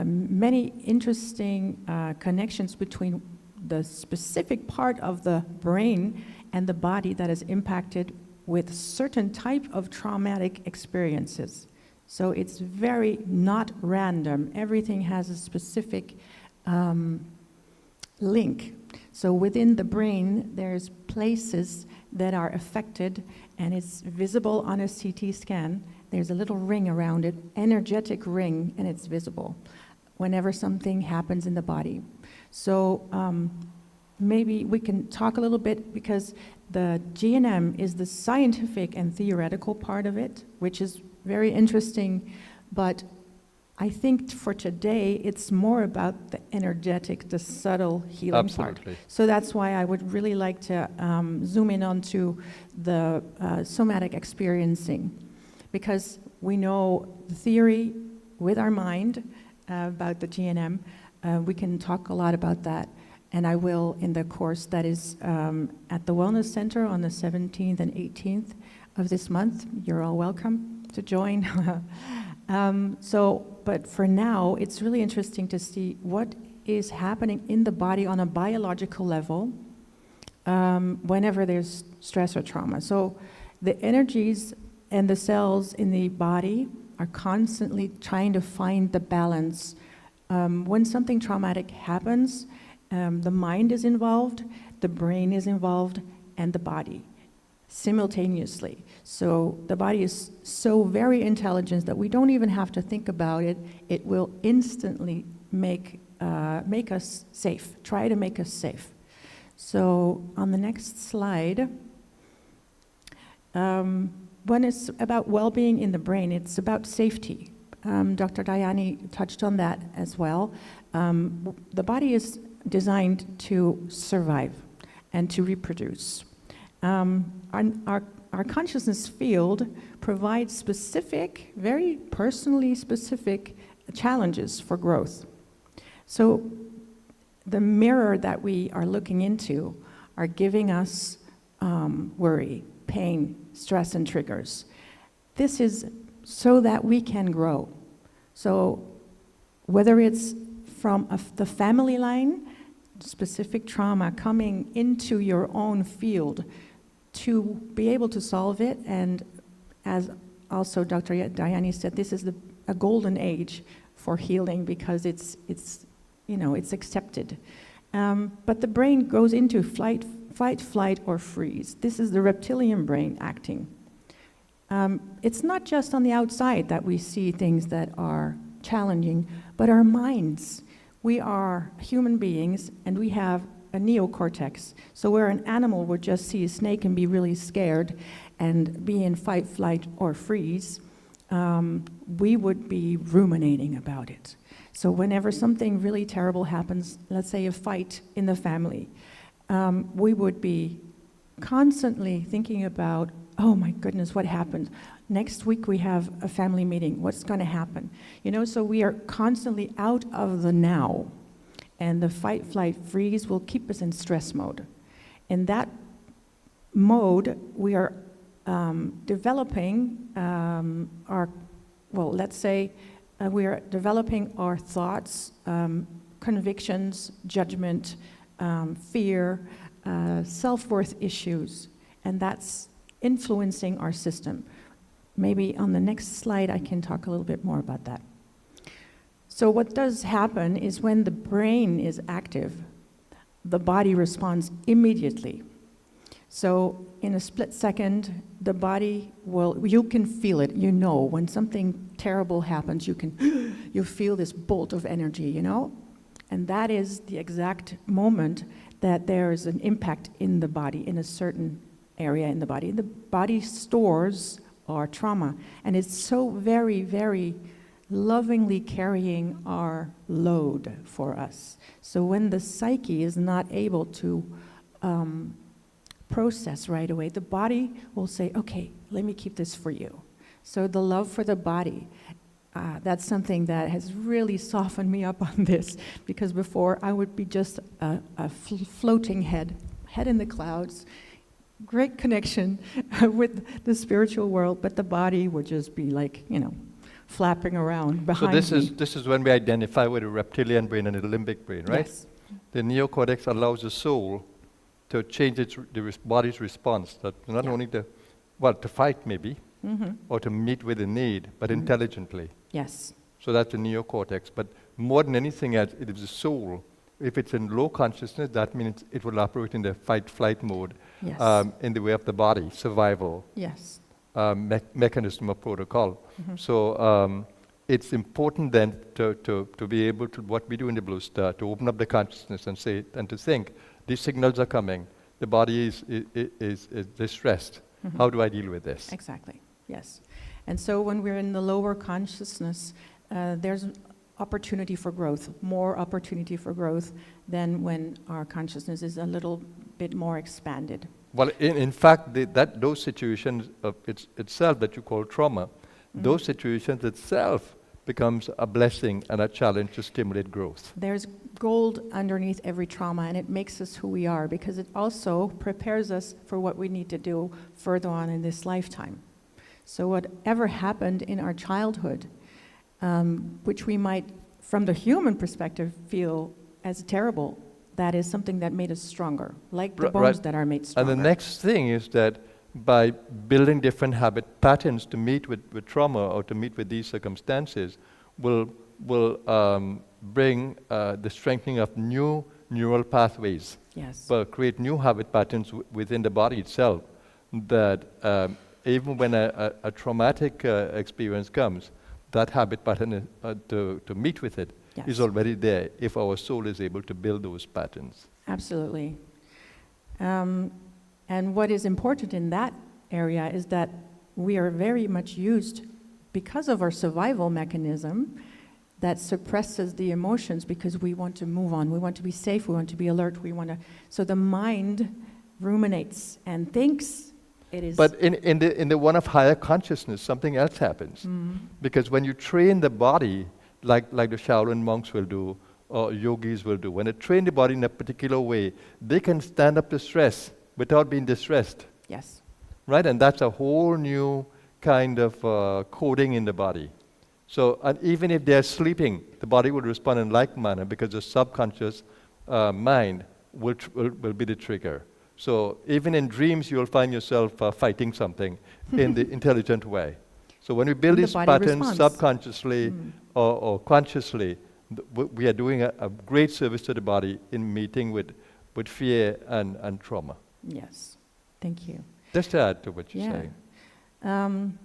many interesting connections between the specific part of the brain and the body that is impacted with certain type of traumatic experiences. So it's very not random. Everything has a specific link. So within the brain, there's places that are affected, and it's visible on a CT scan. There's a little ring around it, energetic ring, and it's visible whenever something happens in the body. So maybe we can talk a little bit, because the GNM is the scientific and theoretical part of it, which is very interesting, but I think for today it's more about the energetic, the subtle healing part. So that's why I would really like to zoom in onto the somatic experiencing, because we know the theory with our mind about the GNM. We can talk a lot about that. And I will in the course that is at the Wellness Center on the 17th and 18th of this month. You're all welcome to join. But for now, it's really interesting to see what is happening in the body on a biological level whenever there's stress or trauma. So the energies and the cells in the body are constantly trying to find the balance. When something traumatic happens, the mind is involved, the brain is involved, and the body simultaneously. So the body is so very intelligent that we don't even have to think about it. It will instantly make us safe, try to make us safe. So on the next slide, when it's about well-being in the brain, it's about safety. Dr. Dayani touched on that as well. The body is designed to survive and to reproduce. Our consciousness field provides specific, very personally specific challenges for growth. So the mirror that we are looking into are giving us worry, pain, stress, and triggers. This is so that we can grow. So whether it's from the family line, specific trauma coming into your own field to be able to solve it, and as also Dr. Dayani said, this is a golden age for healing because it's accepted. But the brain goes into fight, flight, or freeze. This is the reptilian brain acting. It's not just on the outside that we see things that are challenging, but our minds. We are human beings, and we have a neocortex. So where an animal would just see a snake and be really scared and be in fight, flight, or freeze, we would be ruminating about it. So whenever something really terrible happens, let's say a fight in the family, we would be constantly thinking about, oh my goodness, what happened? Next week we have a family meeting. What's going to happen? So we are constantly out of the now. And the fight, flight, freeze will keep us in stress mode. In that mode, we are developing we are developing our thoughts, convictions, judgment, fear, self-worth issues, and that's influencing our system. Maybe on the next slide I can talk a little bit more about that. So what does happen is when the brain is active, the body responds immediately. So in a split second, the body you can feel it, when something terrible happens, you feel this bolt of energy, And that is the exact moment that there is an impact in the body, in a certain area in the body. The body stores our trauma, and it's so very, very lovingly carrying our load for us. So when the psyche is not able to process right away, the body will say, okay, let me keep this for you. So the love for the body, that's something that has really softened me up on this, because before I would be just a floating head in the clouds, great connection with the spiritual world, but the body would just be like, flapping around behind me. So this is when we identify with the reptilian brain and the limbic brain, right? Yes. The neocortex allows the soul to change the body's response, that not only to fight maybe, or to meet with a need, but intelligently. Yes. So that's the neocortex. But more than anything else, it is the soul. If it's in low consciousness, that means it will operate in the fight-flight mode, Yes. in the way of the body, survival. Yes. Mechanism of protocol. So it's important then to be able to, what we do in the Blue Star, to open up the consciousness and to think, these signals are coming, the body is distressed. How do I deal with this? Exactly, yes. And so when we're in the lower consciousness, there's opportunity for growth, more opportunity for growth than when our consciousness is a little bit more expanded. Well, in fact, those situations itself that you call trauma, those situations itself becomes a blessing and a challenge to stimulate growth. There's gold underneath every trauma, and it makes us who we are, because it also prepares us for what we need to do further on in this lifetime. So whatever happened in our childhood, which we might, from the human perspective, feel as terrible, that is something that made us stronger, like the bones that are made stronger. And the next thing is that by building different habit patterns to meet with trauma or to meet with these circumstances will bring the strengthening of new neural pathways. Yes. But create new habit patterns within the body itself that even when a traumatic experience comes, that habit pattern to meet with it Yes. is already there if our soul is able to build those patterns. Absolutely. And what is important in that area is that we are very much used, because of our survival mechanism, that suppresses the emotions because we want to move on. We want to be safe. We want to be alert. So the mind ruminates and thinks it is. But in the one of higher consciousness, something else happens. Because when you train the body, like the Shaolin monks will do, or yogis will do, when they train the body in a particular way, they can stand up to stress without being distressed. Yes. Right? And that's a whole new kind of coding in the body. So, and even if they're sleeping, the body will respond in like manner because the subconscious mind will be the trigger. So even in dreams, you'll find yourself fighting something in the intelligent way. So when we build And the these body patterns responds. subconsciously or consciously, we are doing a great service to the body in meeting with fear and trauma. Yes. Thank you. Just to add to what you're Yeah. saying.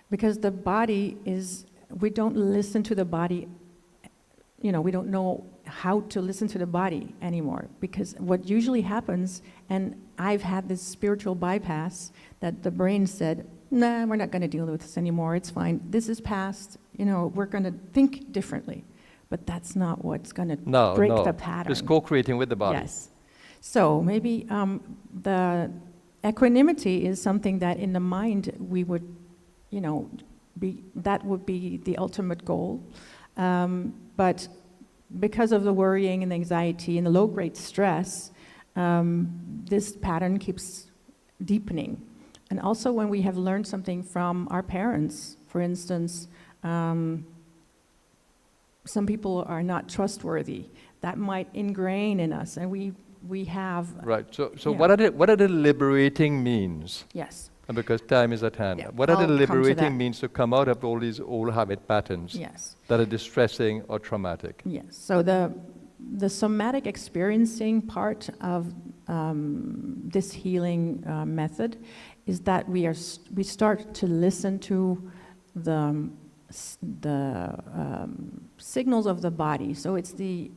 Because the body is, we don't listen to the body, we don't know how to listen to the body anymore. Because what usually happens, and I've had this spiritual bypass that the brain said, nah, we're not going to deal with this anymore, it's fine. This is past, we're going to think differently. But that's not what's going to break the pattern. Just co-creating with the body. Yes. So maybe the equanimity is something that in the mind we would, that would be the ultimate goal. But because of the worrying and the anxiety and the low-grade stress, this pattern keeps deepening. And also when we have learned something from our parents, for instance, some people are not trustworthy. That might ingrain in us, and we have. Right. So Yeah. what are the liberating means? Yes. And because time is at hand. Yeah, What are the I'll come to that. liberating means to come out of all these old habit patterns Yes. that are distressing or traumatic? Yes. So the somatic experiencing part of this healing method is that we start to listen to the signals of the body. So it's the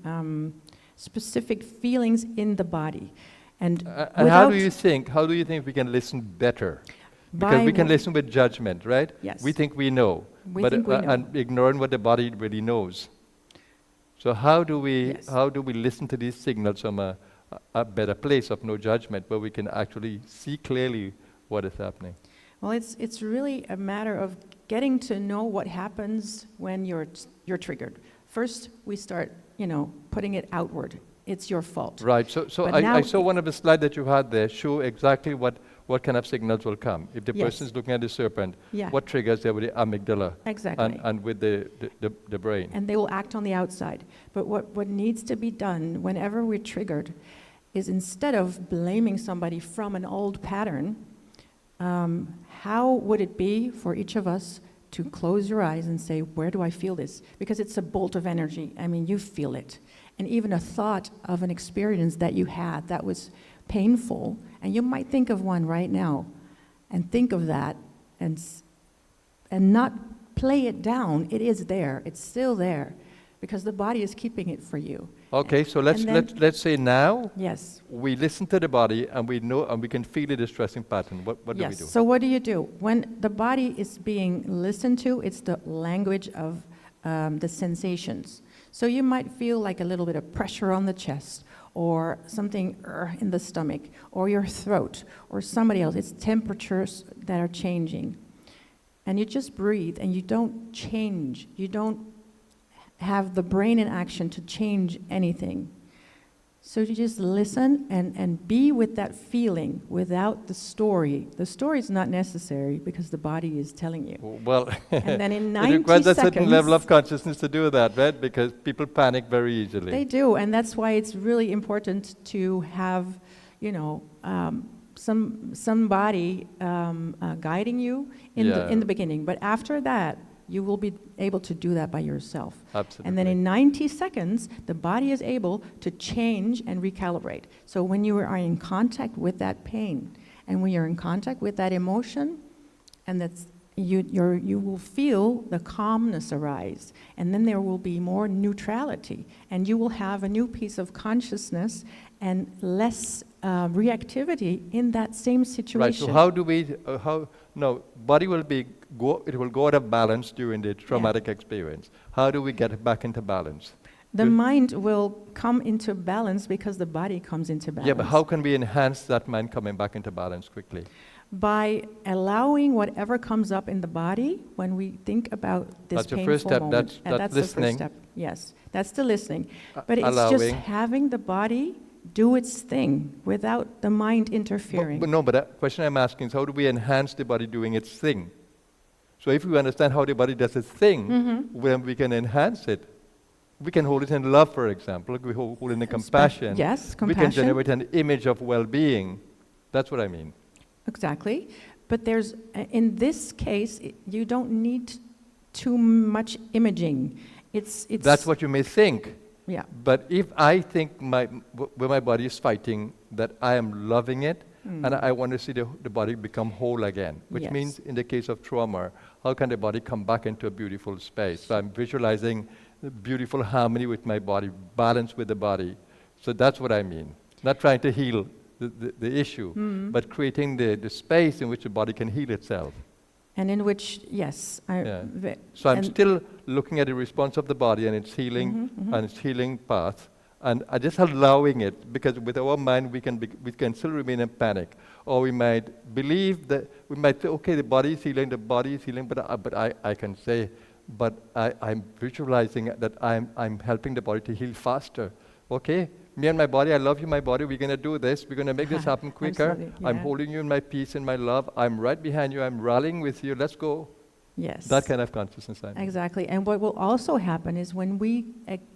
specific feelings in the body, and how do you think we can listen better? Because we can listen with judgment, right? Yes. We think we know, We think we know. and ignoring what the body really knows. So how do we Yes. listen to these signals from a better place of no judgment, where we can actually see clearly what is happening? Well, it's really a matter of getting to know what happens when you're triggered. First, we start, putting it outward. It's your fault. Right. So But I now saw one of the slides that you had there show exactly what kind of signals will come. If the Yes. person is looking at the serpent, Yeah. what triggers there with the amygdala Exactly. and with the brain. And they will act on the outside. But what needs to be done whenever we're triggered is, instead of blaming somebody from an old pattern, how would it be for each of us to close your eyes and say, where do I feel this? Because it's a bolt of energy. I mean, you feel it. And even a thought of an experience that you had that was painful, and you might think of one right now, and think of that, and not play it down. It is there. It's still there, because the body is keeping it for you. Okay, so And then- let's say now Yes. we listen to the body and we know and we can feel the distressing pattern. What do we Yes. do? So what do you do? When the body is being listened to, it's the language of the sensations. So you might feel like a little bit of pressure on the chest, or something in the stomach, or your throat, or somebody else. It's temperatures that are changing. And you just breathe, and you don't change. You don't have the brain in action to change anything. So you just listen and be with that feeling without the story. The story is not necessary because the body is telling you. Well, And then in it 90 requires a certain seconds, level of consciousness to do that, right? Because people panic very easily. they do, and that's why it's really important to have, somebody guiding you in Yeah. the beginning, but after that, you will be able to do that by yourself. Absolutely. And then in 90 seconds, the body is able to change and recalibrate. So when you are in contact with that pain, and when you're in contact with that emotion, and that's you will feel the calmness arise, and then there will be more neutrality, and you will have a new piece of consciousness and less reactivity in that same situation. Right. So how do we? Body will it will go out of balance during the traumatic experience. How do we get it back into balance? The mind will come into balance because the body comes into balance. Yeah, but how can we enhance that mind coming back into balance quickly? By allowing whatever comes up in the body when we think about this That's the painful first step. moment. That's the first listening. step. Yes, that's the listening. But it's just allowing. having the body do its thing without the mind interfering. But the question I'm asking is how do we enhance the body doing its thing? So if we understand how the body does its thing, then we can enhance it. We can hold it in love, for example. We hold it in compassion. Yes, We can compassion. generate an image of well-being. That's what I mean. Exactly. But there's, in this case, you don't need too much imaging. It's That's what you may think. Yeah. But if I think where my body is fighting, that I am loving it, and I want to see the body become whole again, which Yes. means in the case of trauma, how can the body come back into a beautiful space? So I'm visualizing the beautiful harmony with my body, balance with the body. So that's what I mean. Not trying to heal the issue, but creating the space in which the body can heal itself. And in which, yes. So I'm still looking at the response of the body and its healing and its healing path, and I just allowing it, because with our mind we can still remain in panic, or we might believe that we might say, okay, the body is healing, but I can say, but I'm visualizing that I'm helping the body to heal faster. Okay, me and my body, I love you, my body, we're going to do this, we're going to make this happen quicker. Absolutely, I'm yeah. holding you in my peace and my love, I'm right behind you, I'm rallying with you, let's go. Yes. That kind of consciousness. I mean. Exactly. And what will also happen is when we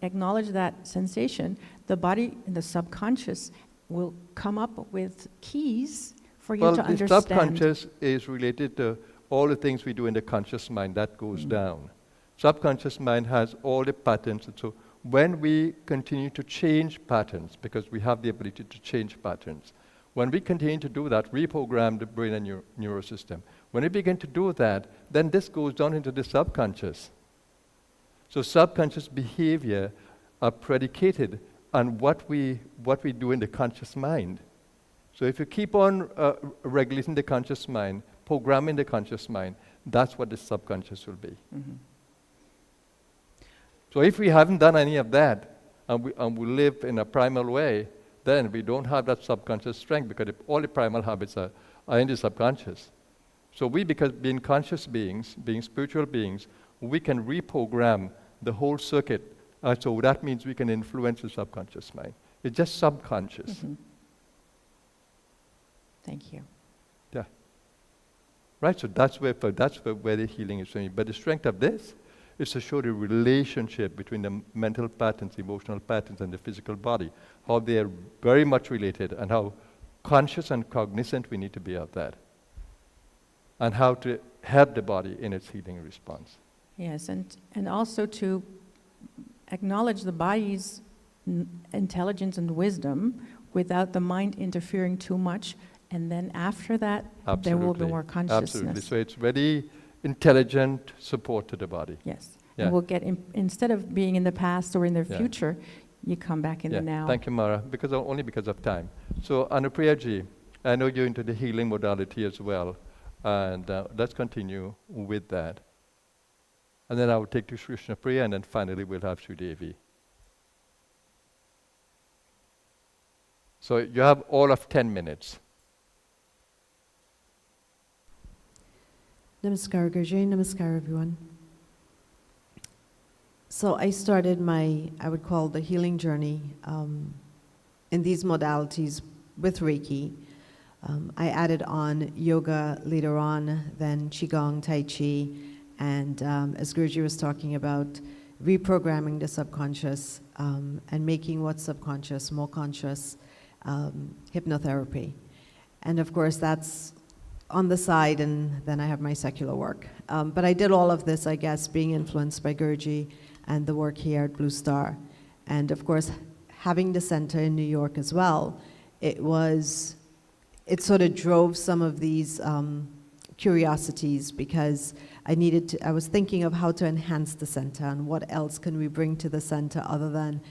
acknowledge that sensation, the body and the subconscious will come up with keys for you to The understand. subconscious is related to all the things we do in the conscious mind. That goes down. Subconscious mind has all the patterns. And so when we continue to change patterns, because we have the ability to change patterns, when we continue to do that, reprogram the brain and neurosystem. When we begin to do that, then this goes down into the subconscious. So subconscious behavior are predicated on what we do in the conscious mind. So if you keep on regulating the conscious mind, programming the conscious mind, that's what the subconscious will be. So if we haven't done any of that, and we live in a primal way, then we don't have that subconscious strength, because all the primal habits are in the subconscious. So we, because being conscious beings, being spiritual beings, we can reprogram the whole circuit. So that means we can influence the subconscious mind. It's just subconscious. Thank you. Yeah. Right, so that's where the healing is showing. But the strength of this is to show the relationship between the mental patterns, emotional patterns, and the physical body, how they are very much related, and how conscious and cognizant we need to be of that, and how to help the body in its healing response. Yes, and also to acknowledge the body's intelligence and wisdom without the mind interfering too much, and then after that, there will be more consciousness. Absolutely. So it's very intelligent support to the body. Yes. Yeah. And we'll get, instead of being in the past or in the future, you come back in the now. Thank you, Mara, only because of time. So Anupriya Ji, I know you're into the healing modality as well, and let's continue with that. And then I will take to Krishna Priya, and then finally we'll have Sri Devi. So you have all of 10 minutes. Namaskar, Guruji. Namaskar, everyone. So I started my, I would call the healing journey in these modalities with Reiki. I added on yoga later on, then Qigong, Tai Chi, and as Guruji was talking about, reprogramming the subconscious and making what's subconscious more conscious, hypnotherapy. And of course, that's on the side, and then I have my secular work. But I did all of this, I guess, being influenced by Guruji and the work here at Blue Star. And of course, having the center in New York as well, it sort of drove some of these curiosities, because I was thinking of how to enhance the center and what else can we bring to the center other than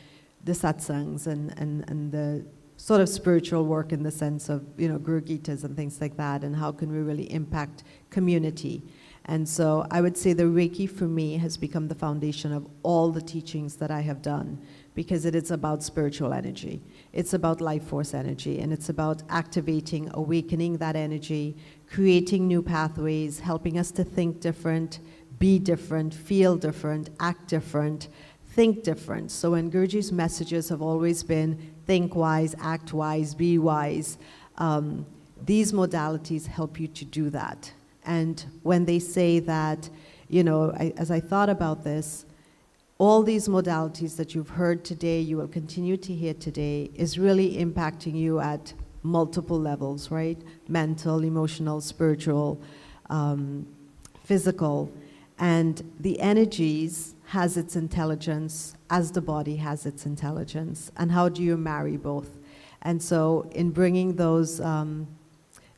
the satsangs and the sort of spiritual work in the sense of, Guru Gitas and things like that, and how can we really impact community. And so I would say the Reiki for me has become the foundation of all the teachings that I have done, because it is about spiritual energy. It's about life force energy, and it's about activating, awakening that energy, creating new pathways, helping us to think different, be different, feel different, act different, think different. So when Guruji's messages have always been think wise, act wise, be wise, these modalities help you to do that. And when they say that, as I thought about this, all these modalities that you've heard today, you will continue to hear today, is really impacting you at multiple levels, right? Mental, emotional, spiritual, physical. And the energies has its intelligence as the body has its intelligence. And how do you marry both? And so in bringing those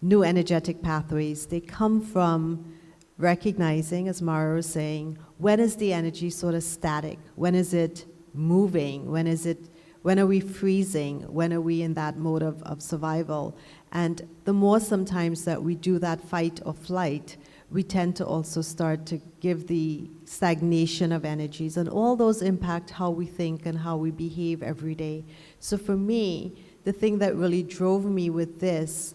new energetic pathways, they come from recognizing, as Mara was saying, when is the energy sort of static? When is it moving? When are we freezing? When are we in that mode of survival? And the more sometimes that we do that fight or flight, we tend to also start to give the stagnation of energies, and all those impact how we think and how we behave every day. So for me, the thing that really drove me with this,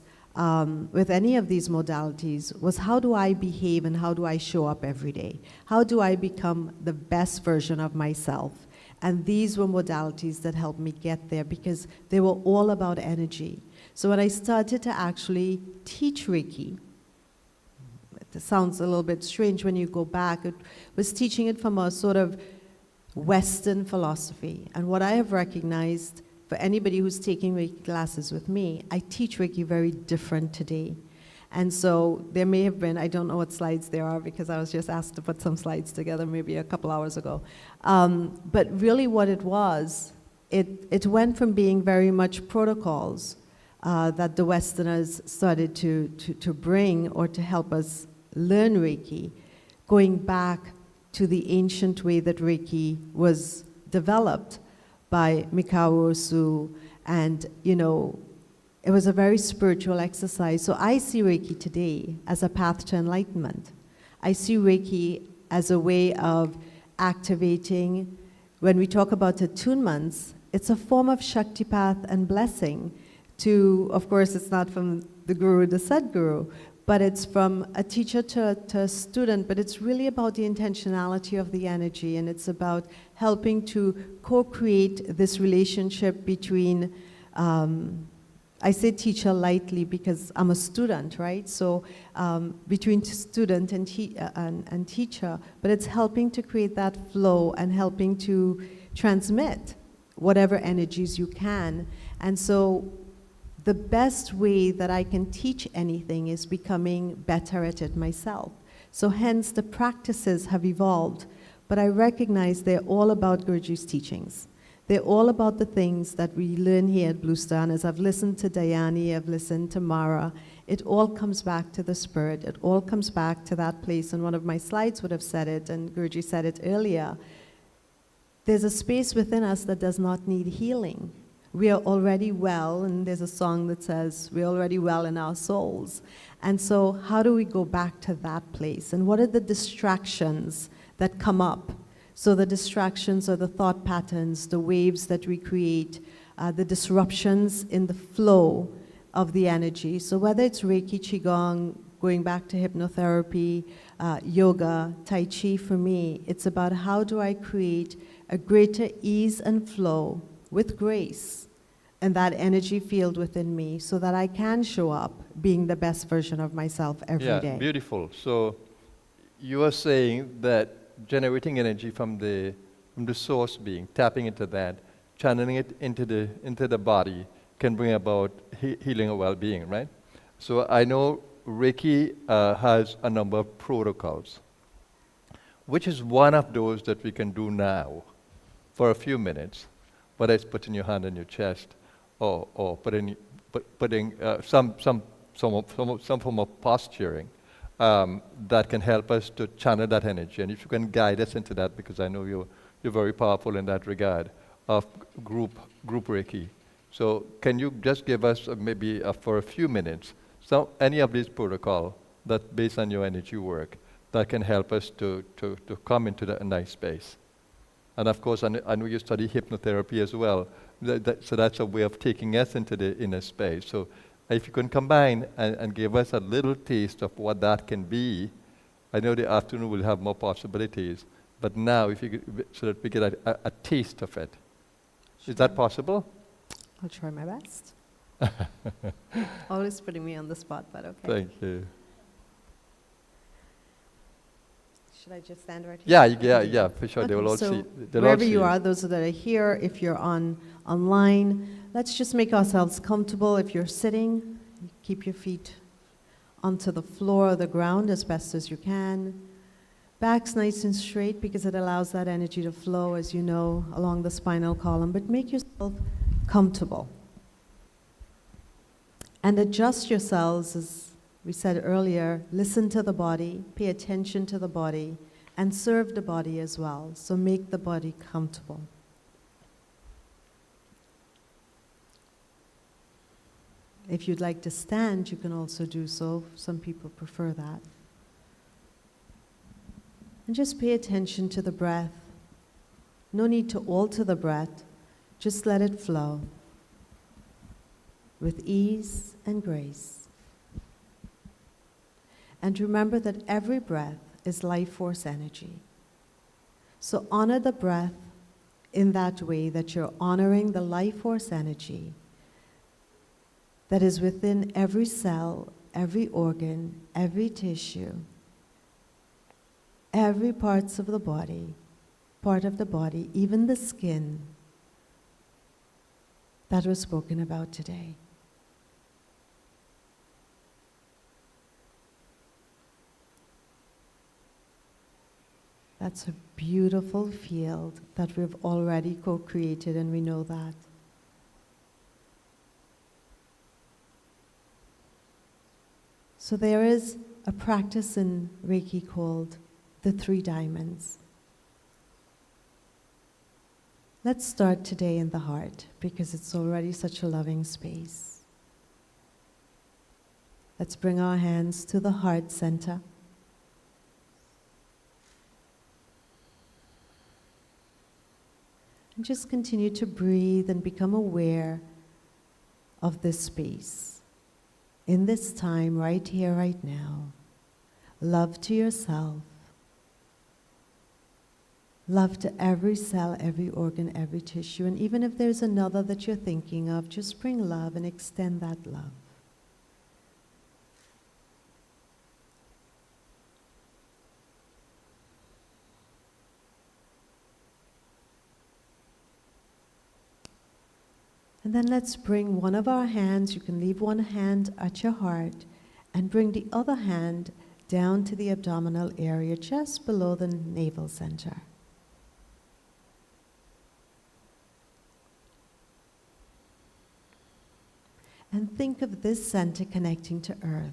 with any of these modalities, was how do I behave and how do I show up every day? How do I become the best version of myself? And these were modalities that helped me get there, because they were all about energy. So when I started to actually teach Reiki, it sounds a little bit strange when you go back, it was teaching it from a sort of Western philosophy. And what I have recognized, for anybody who's taking Reiki classes with me, I teach Reiki very different today. And so there may have been, I don't know what slides there are, because I was just asked to put some slides together maybe a couple hours ago. But really what it was, it went from being very much protocols that the Westerners started to bring or to help us learn Reiki, going back to the ancient way that Reiki was developed by Mikao Osu, and it was a very spiritual exercise. So I see Reiki today as a path to enlightenment. I see Reiki as a way of activating. When we talk about attunements, it's a form of Shaktipath and blessing to, of course, it's not from the Guru, the Sadguru, but it's from a teacher to a student, but it's really about the intentionality of the energy, and it's about helping to co-create this relationship between, I say teacher lightly because I'm a student, right? So between student and teacher, but it's helping to create that flow and helping to transmit whatever energies you can. And so the best way that I can teach anything is becoming better at it myself. So hence the practices have evolved, but I recognize they're all about Guruji's teachings. They're all about the things that we learn here at Blue Star. And as I've listened to Dayani, I've listened to Mara, it all comes back to the spirit. It all comes back to that place. And one of my slides would have said it, and Guruji said it earlier. There's a space within us that does not need healing. We are already well, and there's a song that says, we're already well in our souls. And so how do we go back to that place? And what are the distractions that come up? So the distractions are the thought patterns, the waves that we create, the disruptions in the flow of the energy. So whether it's Reiki, Qigong, going back to hypnotherapy, yoga, Tai Chi, for me, it's about how do I create a greater ease and flow with grace and that energy field within me so that I can show up being the best version of myself every day. Yeah, beautiful. So you are saying that generating energy from the source being, tapping into that, channeling it into the body can bring about healing or well-being, right? So I know Reiki has a number of protocols. Which is one of those that we can do now for a few minutes, whether it's putting your hand on your chest or putting some form of posturing that can help us to channel that energy. And if you can guide us into that, because I know you're very powerful in that regard of group Reiki. So can you just give us maybe for a few minutes any of these protocol that based on your energy work that can help us to come into a nice space. And of course, I know you study hypnotherapy as well, so that's a way of taking us into the inner space. So if you can combine and give us a little taste of what that can be, I know the afternoon will have more possibilities, but now if you could, so that we get a taste of it. Is that possible? I'll try my best. Always putting me on the spot, but okay. Thank you. Should I just stand right here? Yeah, for sure. They will all so see. They'll all wherever see you are, those that are here, if you're online, let's just make ourselves comfortable. If you're sitting, keep your feet onto the floor or the ground as best as you can. Back's nice and straight because it allows that energy to flow, as you know, along the spinal column. But make yourself comfortable. And adjust yourselves, as we said earlier, listen to the body, pay attention to the body, and serve the body as well. So make the body comfortable. If you'd like to stand, you can also do so. Some people prefer that. And just pay attention to the breath. No need to alter the breath, just let it flow with ease and grace. And remember that every breath is life force energy. So honor the breath in that way, that you're honoring the life force energy that is within every cell, every organ, every tissue, every part of the body, even the skin that was spoken about today. That's a beautiful field that we've already co-created, and we know that. So there is a practice in Reiki called the 3 diamonds. Let's start today in the heart, because it's already such a loving space. Let's bring our hands to the heart center. And just continue to breathe and become aware of this space. In this time, right here, right now, love to yourself, love to every cell, every organ, every tissue, and even if there's another that you're thinking of, just bring love and extend that love. And then let's bring one of our hands, you can leave one hand at your heart, and bring the other hand down to the abdominal area, just below the navel center. And think of this center connecting to Earth.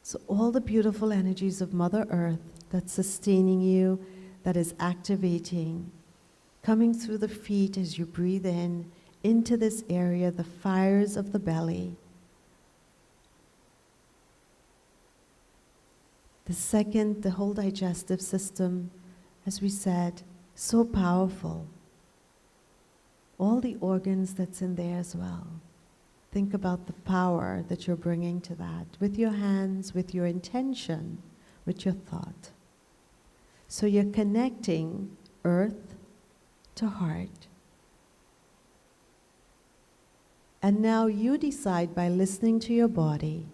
So all the beautiful energies of Mother Earth that's sustaining you, that is activating, coming through the feet as you breathe in, into this area, the fires of the belly. The second, the whole digestive system, as we said, so powerful. All the organs that's in there as well. Think about the power that you're bringing to that, with your hands, with your intention, with your thought. So you're connecting earth to heart. And now you decide by listening to your body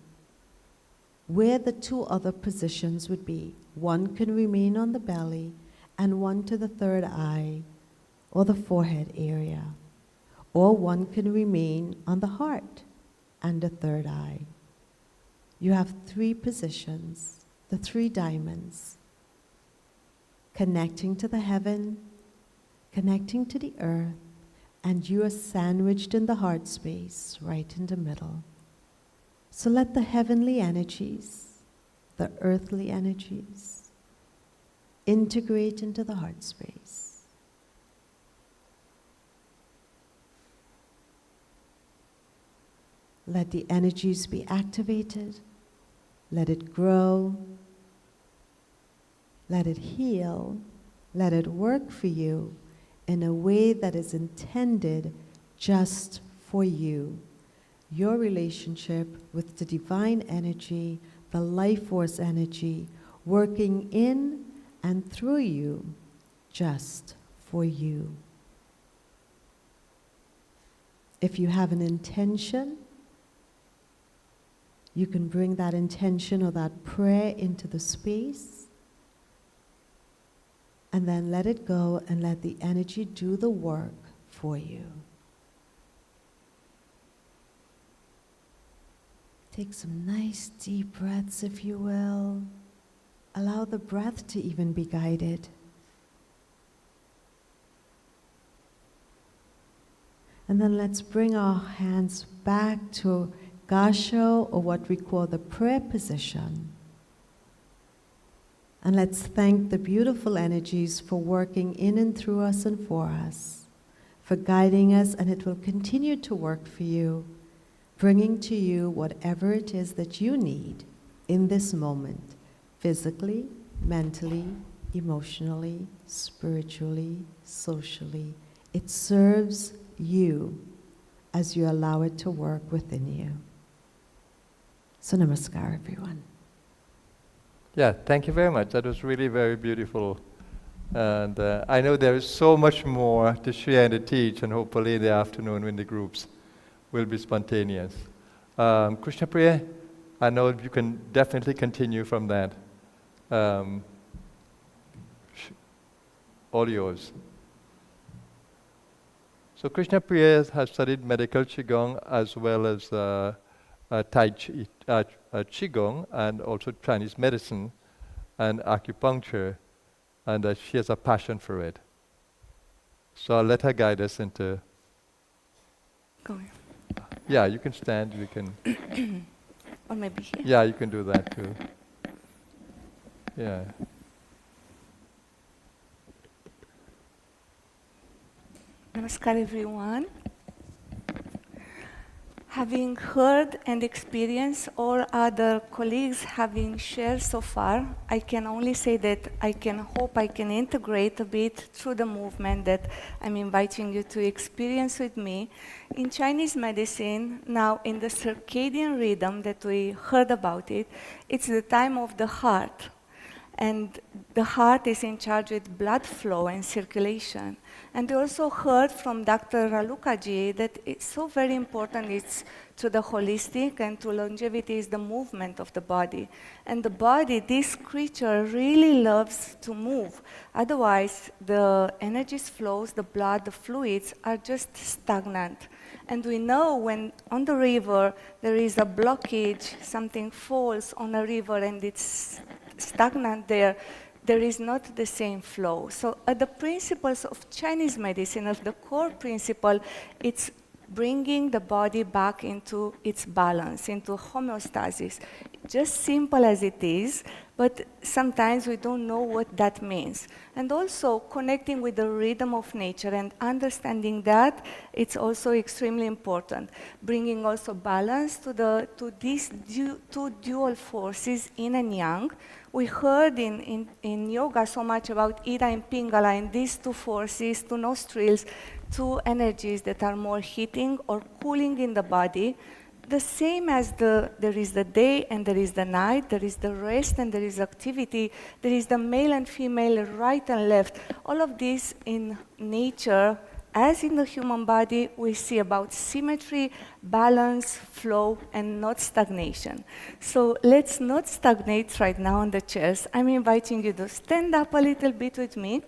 where the 2 other positions would be. One can remain on the belly and one to the 3rd eye or the forehead area. Or one can remain on the heart and the 3rd eye. You have 3 positions, the 3 diamonds, connecting to the heaven, connecting to the earth, and you are sandwiched in the heart space, right in the middle. So let the heavenly energies, the earthly energies, integrate into the heart space. Let the energies be activated. Let it grow. Let it heal. Let it work for you in a way that is intended just for you. Your relationship with the divine energy, the life force energy, working in and through you, just for you. If you have an intention, you can bring that intention or that prayer into the space, and then let it go and let the energy do the work for you. Take some nice deep breaths, if you will. Allow the breath to even be guided. And then let's bring our hands back to Gasho, or what we call the prayer position. And let's thank the beautiful energies for working in and through us and for us, for guiding us, and it will continue to work for you, bringing to you whatever it is that you need in this moment, physically, mentally, emotionally, spiritually, socially. It serves you as you allow it to work within you. So namaskar, everyone. Yeah, thank you very much. That was really very beautiful. And I know there is so much more to share and to teach, and hopefully in the afternoon when the groups will be spontaneous. Krishna Priya, I know you can definitely continue from that. All yours. So Krishna Priya has studied medical Qigong as well as Tai Chi, Qigong, and also Chinese medicine and acupuncture, and she has a passion for it. So I'll let her guide us into... Go here. Yeah, you can stand, you can... Or maybe here. Yeah, you can do that too. Yeah. Namaskar, everyone. Having heard and experienced all other colleagues having shared so far, I can only say that I can hope I can integrate a bit through the movement that I'm inviting you to experience with me. In Chinese medicine, now in the circadian rhythm that we heard about it, it's the time of the heart. And the heart is in charge with blood flow and circulation. And we also heard from Dr. Ralukaji that it's so very important, it's to the holistic and to longevity is the movement of the body. And the body, this creature really loves to move. Otherwise, the energies flows, the blood, the fluids are just stagnant. And we know when on the river there is a blockage, something falls on a river and it's stagnant there, there is not the same flow. So the principles of Chinese medicine, of the core principle, it's bringing the body back into its balance, into homeostasis. Just simple as it is, but sometimes we don't know what that means. And also connecting with the rhythm of nature and understanding that, it's also extremely important. Bringing also balance to these two dual forces, yin and yang. We heard in yoga so much about Ida and Pingala, and these two forces, two nostrils, two energies that are more heating or cooling in the body. The same as there is the day and there is the night, there is the rest and there is activity, there is the male and female, right and left. All of this in nature, as in the human body, we see about symmetry, balance, flow, and not stagnation. So let's not stagnate right now on the chairs. I'm inviting you to stand up a little bit with me.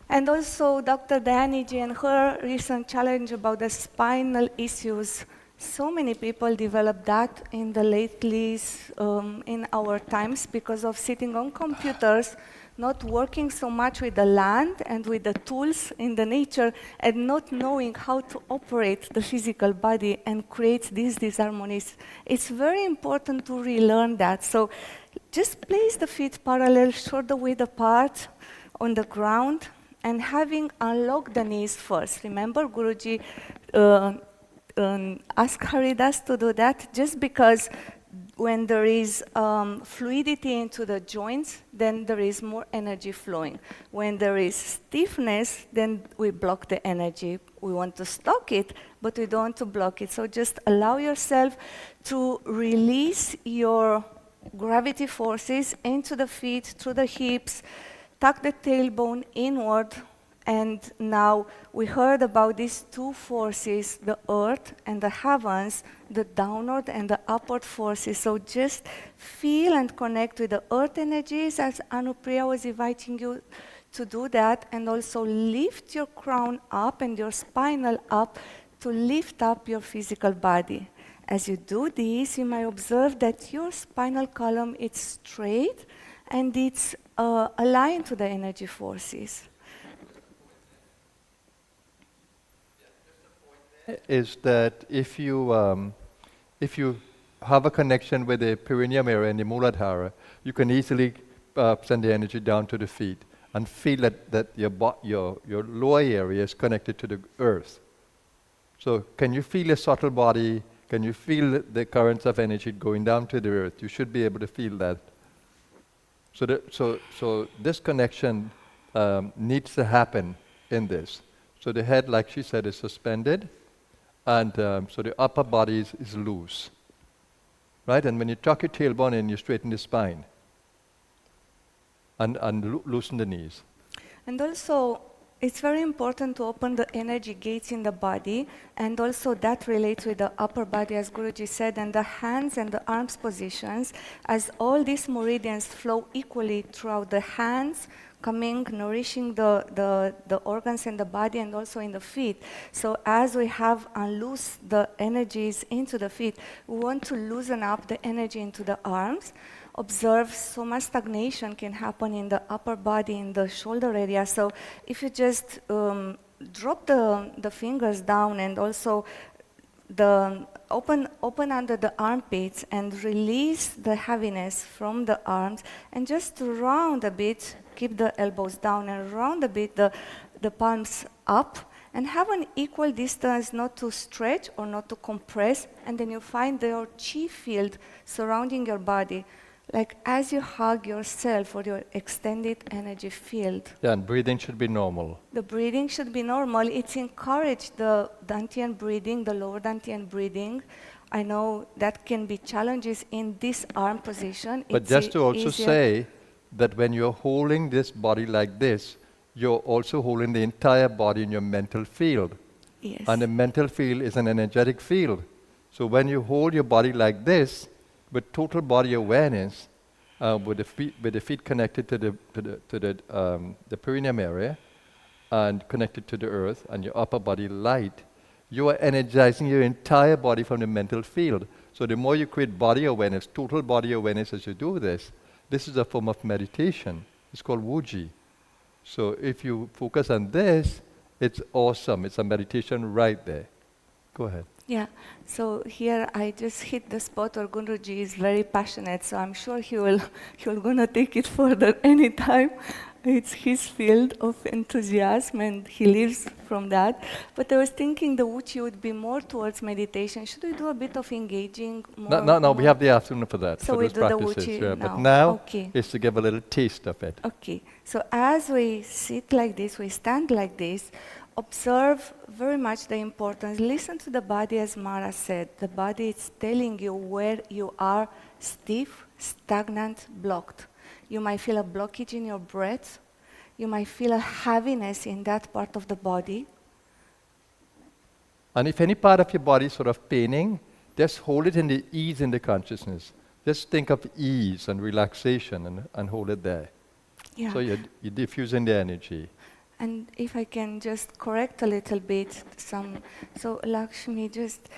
And also Dr. Dianiji and her recent challenge about the spinal issues So many people develop that in the lately, in our times, because of sitting on computers, not working so much with the land and with the tools in the nature, and not knowing how to operate the physical body and create these disharmonies. It's very important to relearn that. So just place the feet parallel, shoulder width apart on the ground, and having unlocked the knees first. Remember, Guruji ask Haridas to do that just because when there is fluidity into the joints, then there is more energy flowing. When there is stiffness, then we block the energy. We want to stock it, but we don't want to block it. So just allow yourself to release your gravity forces into the feet, through the hips, tuck the tailbone inward. And now we heard about these two forces, the earth and the heavens, the downward and the upward forces. So just feel and connect with the earth energies as Anupriya was inviting you to do that, and also lift your crown up and your spinal up to lift up your physical body. As you do this, you may observe that your spinal column is straight and it's aligned to the energy forces. Is that if you have a connection with the perineum area and the Muladhara, you can easily send the energy down to the feet and feel that your lower area is connected to the earth. So can you feel a subtle body? Can you feel the currents of energy going down to the earth? You should be able to feel that. So this connection needs to happen in this. So the head, like she said, is suspended. And so the upper body is loose, right? And when you tuck your tailbone in, you straighten the spine and loosen the knees. And also, it's very important to open the energy gates in the body, and also that relates with the upper body, as Guruji said, and the hands and the arms positions, as all these meridians flow equally throughout the hands, coming, nourishing the organs in the body and also in the feet. So as we have unloosed the energies into the feet, we want to loosen up the energy into the arms. Observe so much stagnation can happen in the upper body, in the shoulder area. So if you just drop the fingers down and also open under the armpits and release the heaviness from the arms, and just round a bit, keep the elbows down and round a bit the palms up, and have an equal distance, not to stretch or not to compress, and then you find your chi field surrounding your body, like as you hug yourself or your extended energy field. Yeah, and breathing should be normal. The breathing should be normal. It's encouraged the Dantian breathing, the lower Dantian breathing. I know that can be challenges in this arm position. But It's just to also easier. say that when you're holding this body like this, you're also holding the entire body in your mental field. Yes. And the mental field is an energetic field. So when you hold your body like this, with total body awareness, with the feet connected to the perineum area, and connected to the earth, and your upper body light, you are energizing your entire body from the mental field. So the more you create body awareness, total body awareness as you do this, this is a form of meditation. It's called Wuji. So if you focus on this, it's awesome. It's a meditation right there. Go ahead. Yeah, so here I just hit the spot where Guruji is very passionate, so I'm sure he'll gonna take it further anytime. It's his field of enthusiasm and he lives from that. But I was thinking the Wuchi would be more towards meditation. Should we do a bit of engaging more? No, we have the afternoon for that, So for we those do the practices. Wuchi Yeah. now. But now Okay. is to give a little taste of it. Okay, so as we sit like this, we stand like this, observe very much the importance. Listen to the body, as Mara said. The body is telling you where you are stiff, stagnant, blocked. You might feel a blockage in your breath. You might feel a heaviness in that part of the body. And if any part of your body is sort of paining, just hold it in the ease in the consciousness. Just think of ease and relaxation and hold it there. Yeah. So you're diffusing the energy. And if I can just correct a little bit, so Lakshmi, just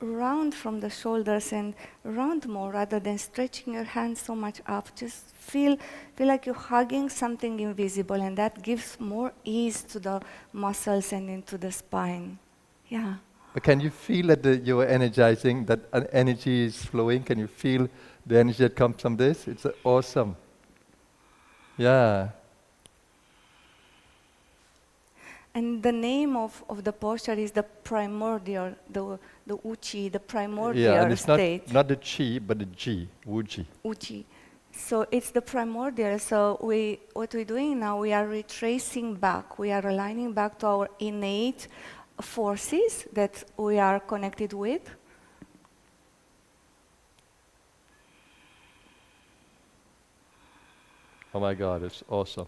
round from the shoulders and round more rather than stretching your hands so much up. Just feel like you're hugging something invisible, and that gives more ease to the muscles and into the spine. Yeah. But can you feel that you are energizing, that energy is flowing? Can you feel the energy that comes from this? It's awesome. Yeah. And the name of the posture is the primordial, the uchi, the primordial Yeah, and it's state. not the chi, but the ji, wuji. Uchi. So it's the primordial. So what we're doing now, we are retracing back. We are aligning back to our innate forces that we are connected with. Oh my God, it's awesome.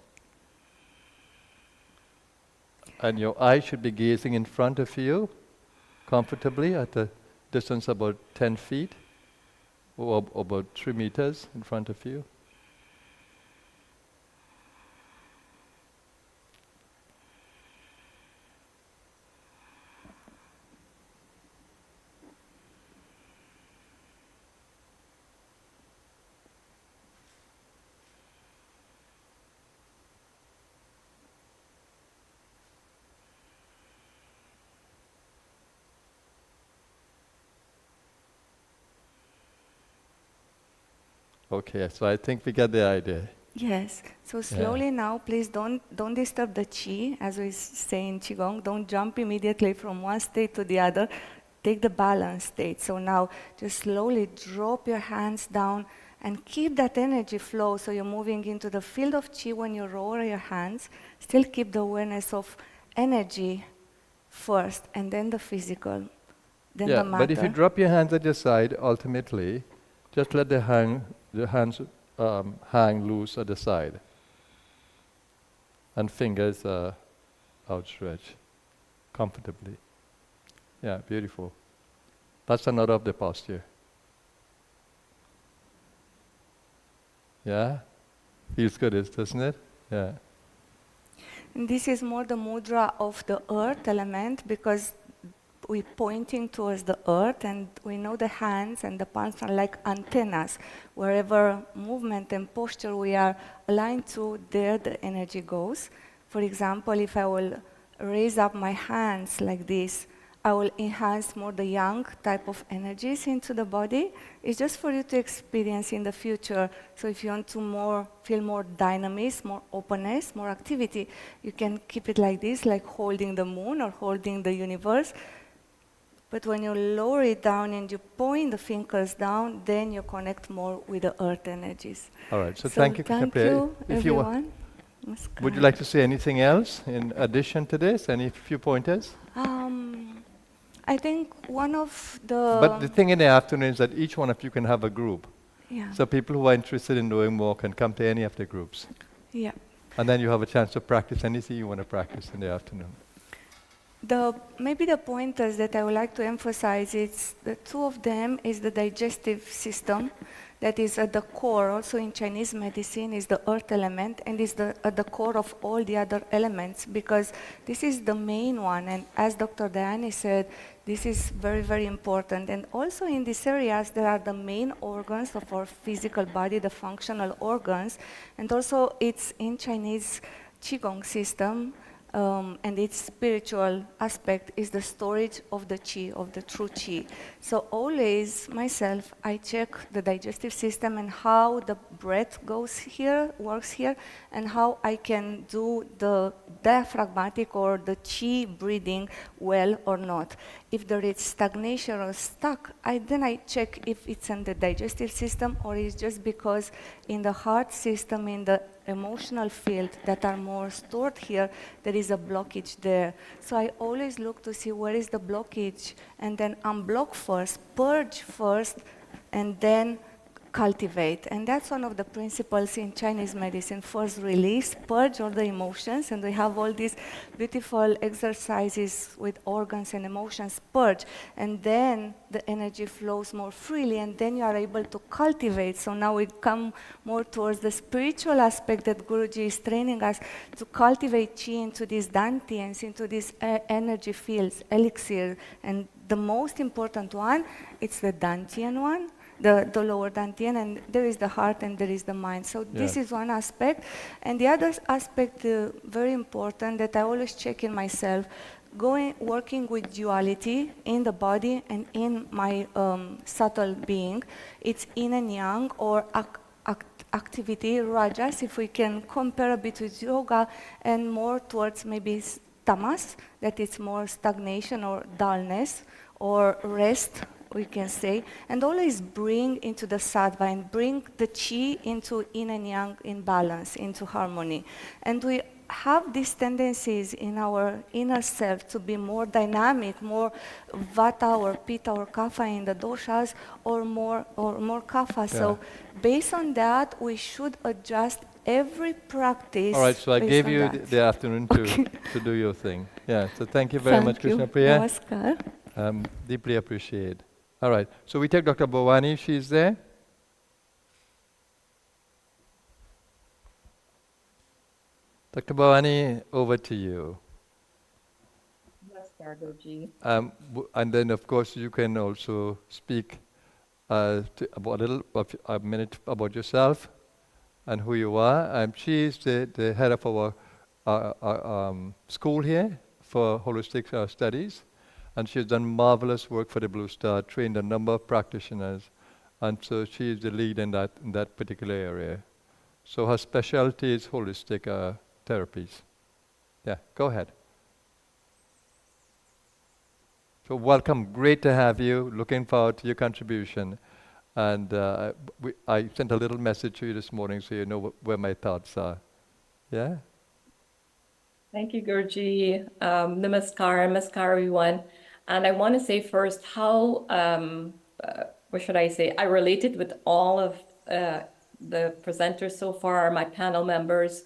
And your eyes should be gazing in front of you, comfortably at a distance about 10 feet, or about 3 meters in front of you. Okay, so I think we get the idea. Yes. So slowly now, please don't disturb the chi, as we say in qigong. Don't jump immediately from one state to the other. Take the balance state. So now, just slowly drop your hands down and keep that energy flow. So you're moving into the field of chi when you lower your hands. Still keep the awareness of energy first, and then the physical, then Yeah, the matter. but if you drop your hands at your side, ultimately, just let the hands hang loose at the side. And fingers outstretched comfortably. Yeah, beautiful. That's another of the posture. Yeah? Feels good, doesn't it? Yeah. And this is more the mudra of the earth element, because we're pointing towards the earth, and we know the hands and the palms are like antennas. Wherever movement and posture we are aligned to, there the energy goes. For example, if I will raise up my hands like this, I will enhance more the yang type of energies into the body. It's just for you to experience in the future. So if you want to feel more dynamism, more openness, more activity, you can keep it like this, like holding the moon or holding the universe. But when you lower it down and you point the fingers down, then you connect more with the earth energies. All right, so thank you, Thank Kapil. you, If you everyone. would you like to say anything else in addition to this? Any few pointers? I think one of the... But the thing in the afternoon is that each one of you can have a group. Yeah. So people who are interested in knowing more can come to any of the groups. Yeah. And then you have a chance to practice anything you want to practice in the afternoon. Maybe the pointers that I would like to emphasize, it's the two of them is the digestive system that is at the core, also in Chinese medicine, is the earth element, and is at the core of all the other elements, because this is the main one. And as Dr. Dayani said, this is very, very important. And also in these areas, there are the main organs of our physical body, the functional organs, and also it's in Chinese Qigong system. And its spiritual aspect is the storage of the qi, of the true qi. So always, myself, I check the digestive system and how the breath goes here, works here, and how I can do the diaphragmatic or the qi breathing well or not. If there is stagnation or stuck, then I check if it's in the digestive system or it's just because in the heart system, in the emotional field that are more stored here, there is a blockage there. So I always look to see where is the blockage and then unblock first, purge first, and then cultivate. And that's one of the principles in Chinese medicine. First, release, purge all the emotions, and we have all these beautiful exercises with organs and emotions, purge, and then the energy flows more freely, and then you are able to cultivate. So now we come more towards the spiritual aspect that Guruji is training us to cultivate chi into these dantians, into these energy fields, elixir, and the most important one, it's the dantian one, the lower dantian, and there is the heart and there is the mind. So this is one aspect. And the other aspect, very important, that I always check in myself, working with duality in the body and in my subtle being. It's yin and yang, or activity, rajas, if we can compare a bit with yoga, and more towards maybe tamas, that it's more stagnation or dullness or rest, we can say, and always bring into the sattva and bring the chi into yin and yang in balance, into harmony. And we have these tendencies in our inner self to be more dynamic, more vata or pitta or kapha in the doshas, or more kapha. So based on that, we should adjust every practice. All right, so I based gave on you that. the afternoon to do your thing. Yeah, so thank you very much, Krishna Priya. Namaskar. Deeply appreciate. All right, so we take Dr. Bhavani, she's there. Dr. Bhavani, over to you. Namaskar, Guruji. And then, of course, you can also speak about a minute about yourself and who you are. She is the head of our school here for holistic studies, and she's done marvelous work for the Blue Star, trained a number of practitioners, and so she is the lead in that particular area. So her specialty is holistic therapies. Yeah, go ahead. So welcome, great to have you. Looking forward to your contribution. And I sent a little message to you this morning so you know where my thoughts are. Yeah? Thank you, Guruji. Namaskar, everyone. And I want to say first how, what should I say? I related with all of the presenters so far, my panel members,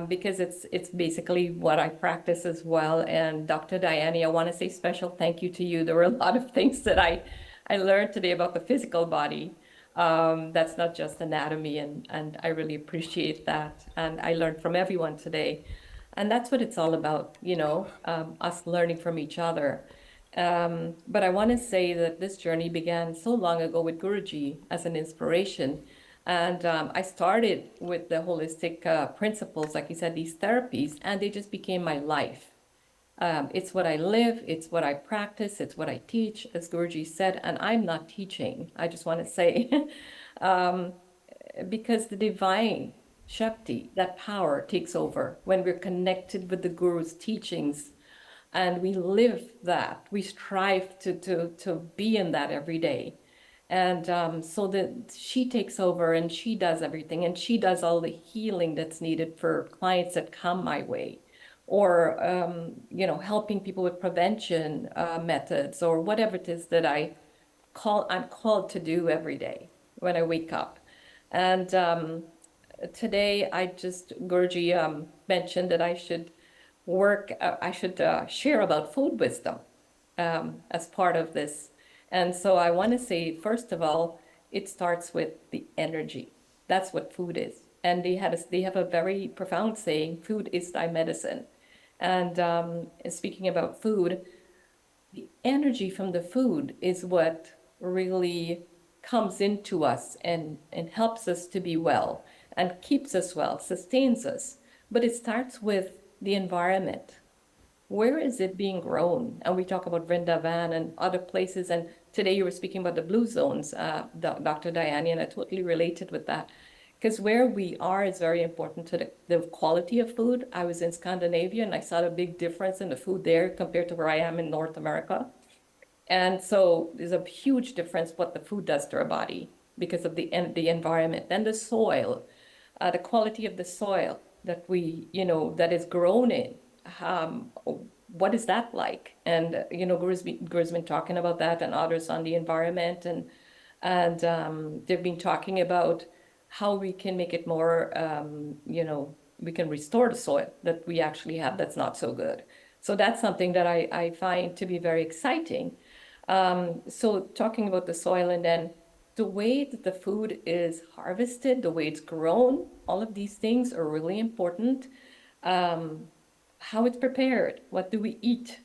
because it's basically what I practice as well. And Dr. Diane, I want to say special thank you to you. There were a lot of things that I learned today about the physical body. That's not just anatomy, and I really appreciate that. And I learned from everyone today. And that's what it's all about, us learning from each other. But I want to say that this journey began so long ago with Guruji as an inspiration. And I started with the holistic principles, like you said, these therapies, and they just became my life. It's what I live, it's what I practice, it's what I teach, as Guruji said, and I'm not teaching, I just want to say, because the divine Shakti, that power takes over when we're connected with the Guru's teachings, and we live that. We strive to be in that every day. And so that she takes over and she does everything, and she does all the healing that's needed for clients that come my way, or helping people with prevention methods, or whatever it is that I'm called to do every day when I wake up. And today Guruji mentioned that I should share about food wisdom as part of this. And so I want to say, first of all, it starts with the energy. That's what food is. And they have a very profound saying, food is thy medicine. And speaking about food, the energy from the food is what really comes into us and helps us to be well and keeps us well, sustains us. But it starts with the environment. Where is it being grown? And we talk about Vrindavan and other places. And today you were speaking about the blue zones, Dr. Diane, and I totally related with that. Because where we are is very important to the quality of food. I was in Scandinavia and I saw a big difference in the food there compared to where I am in North America. And so there's a huge difference what the food does to our body because of the environment and the soil, the quality of the soil that that is grown in. What is that like? And Guru's been talking about that, and others on the environment, and And they've been talking about how we can make it more, we can restore the soil that we actually have that's not so good. So that's something that I find to be very exciting. So talking about the soil, and then the way that the food is harvested, the way it's grown, all of these things are really important. How it's prepared, what do we eat?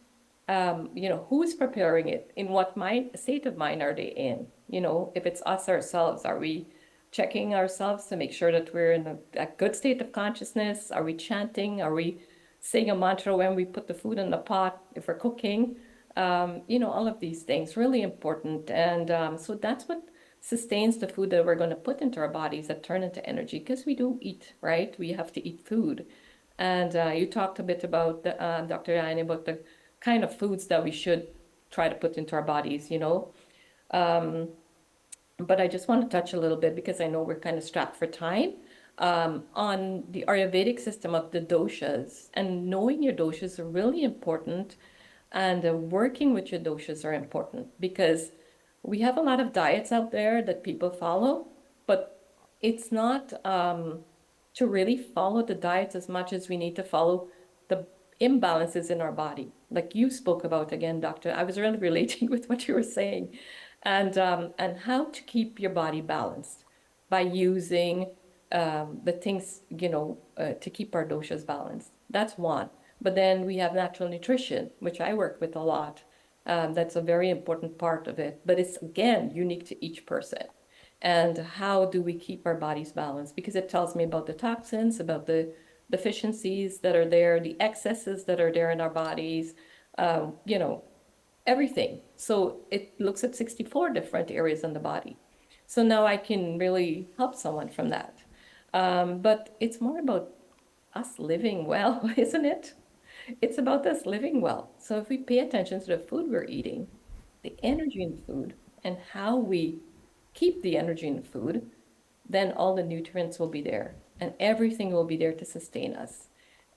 Who's preparing it? In what state of mind are they in? If it's us ourselves, are we checking ourselves to make sure that we're in a good state of consciousness? Are we chanting? Are we saying a mantra when we put the food in the pot, if we're cooking? All of these things, really important. And so that's what sustains the food that we're going to put into our bodies that turn into energy, because we do eat, right? We have to eat food. And you talked a bit about, Dr. Ryan, about the kind of foods that we should try to put into our bodies, But I just want to touch a little bit, because I know we're kind of strapped for time, on the Ayurvedic system of the doshas. And knowing your doshas are really important, and working with your doshas are important, because we have a lot of diets out there that people follow, but it's not to really follow the diets as much as we need to follow the imbalances in our body. Like you spoke about again, doctor, I was really relating with what you were saying, and how to keep your body balanced by using the things, to keep our doshas balanced. That's one. But then we have natural nutrition, which I work with a lot. That's a very important part of it. But it's, again, unique to each person. And how do we keep our bodies balanced? Because it tells me about the toxins, about the deficiencies that are there, the excesses that are there in our bodies, everything. So it looks at 64 different areas in the body. So now I can really help someone from that. But it's more about us living well, isn't it? It's about us living well. So if we pay attention to the food we're eating, the energy in the food, and how we keep the energy in the food, then all the nutrients will be there, and everything will be there to sustain us,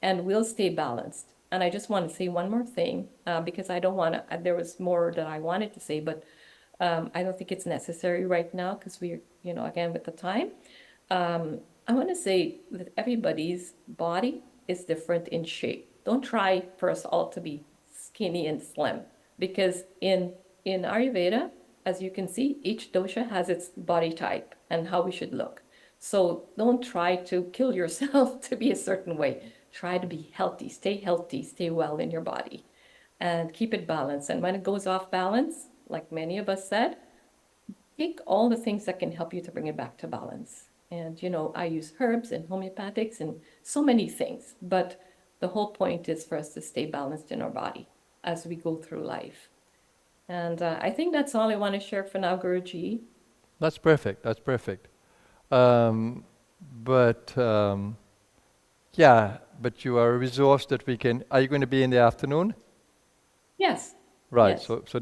and we'll stay balanced. And I just want to say one more thing, because I don't want to, there was more that I wanted to say, but I don't think it's necessary right now, because we're, again, with the time. I want to say that everybody's body is different in shape. Don't try for us all to be skinny and slim, because in Ayurveda, as you can see, each dosha has its body type and how we should look. So don't try to kill yourself to be a certain way. Try to be healthy, stay well in your body, and keep it balanced. And when it goes off balance, like many of us said, take all the things that can help you to bring it back to balance. And, I use herbs and homeopathics and so many things, but the whole point is for us to stay balanced in our body as we go through life. And I think that's all I want to share for now, Guruji. That's perfect. That's perfect. But you are a resource that we can. Are you going to be in the afternoon? Yes. Right. Yes. So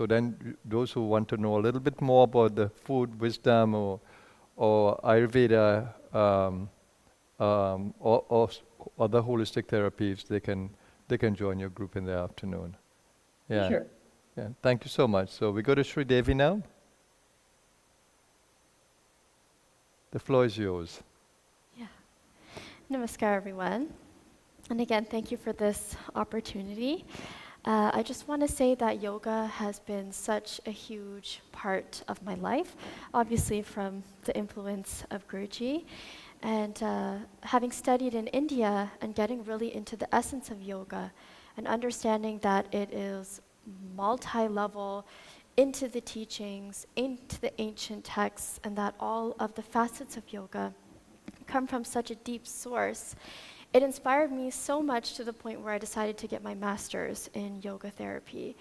then those who want to know a little bit more about the food wisdom or Ayurveda or other holistic therapies, they can join your group in the afternoon. Yeah. Sure. Yeah. Thank you so much. So we go to Sri Devi now. The floor is yours. Yeah. Namaskar, everyone. And again, thank you for this opportunity. I just want to say that yoga has been such a huge part of my life, obviously from the influence of Guruji. And having studied in India and getting really into the essence of yoga and understanding that it is multi-level, into the teachings, into the ancient texts, and that all of the facets of yoga come from such a deep source, it inspired me so much to the point where I decided to get my master's in yoga therapy.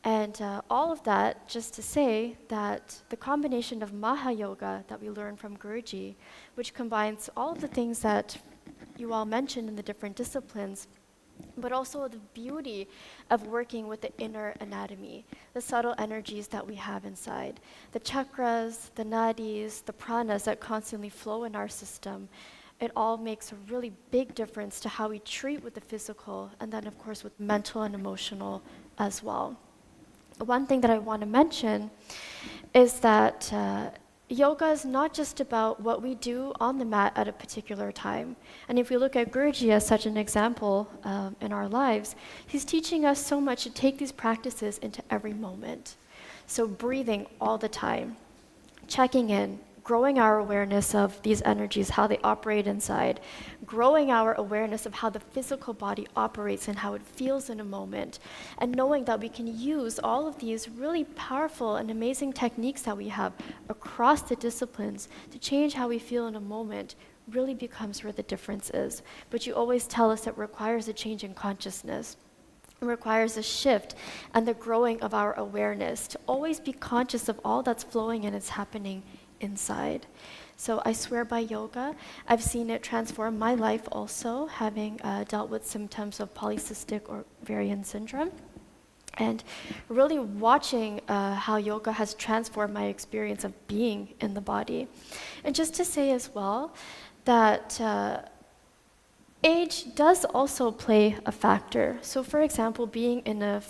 And all of that just to say that the combination of Maha Yoga that we learn from Guruji, which combines all of the things that you all mentioned in the different disciplines, but also the beauty of working with the inner anatomy, the subtle energies that we have inside, the chakras, the nadis, the pranas that constantly flow in our system. It all makes a really big difference to how we treat with the physical, and then of course with mental and emotional as well. One thing that I want to mention is that yoga is not just about what we do on the mat at a particular time. And if we look at Guruji as such an example in our lives, he's teaching us so much to take these practices into every moment. So breathing all the time, checking in, growing our awareness of these energies, how they operate inside, growing our awareness of how the physical body operates and how it feels in a moment, and knowing that we can use all of these really powerful and amazing techniques that we have across the disciplines to change how we feel in a moment really becomes where the difference is. But you always tell us it requires a change in consciousness. It requires a shift and the growing of our awareness to always be conscious of all that's flowing and is happening inside. So I swear by yoga. I've seen it transform my life also, having dealt with symptoms of polycystic ovarian syndrome. And really watching how yoga has transformed my experience of being in the body. And just to say as well that age does also play a factor. So for example, being in a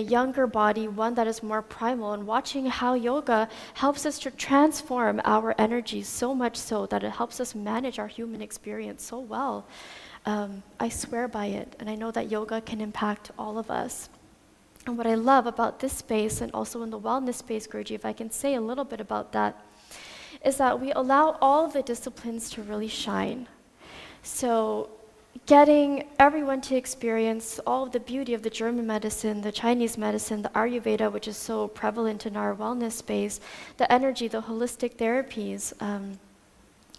younger body, one that is more primal, and watching how yoga helps us to transform our energies so much so that it helps us manage our human experience so well. I swear by it, and I know that yoga can impact all of us. And what I love about this space, and also in the wellness space, Guruji, if I can say a little bit about that, is that we allow all the disciplines to really shine. So getting everyone to experience all of the beauty of the German medicine, the Chinese medicine, the Ayurveda, which is so prevalent in our wellness space, the energy, the holistic therapies,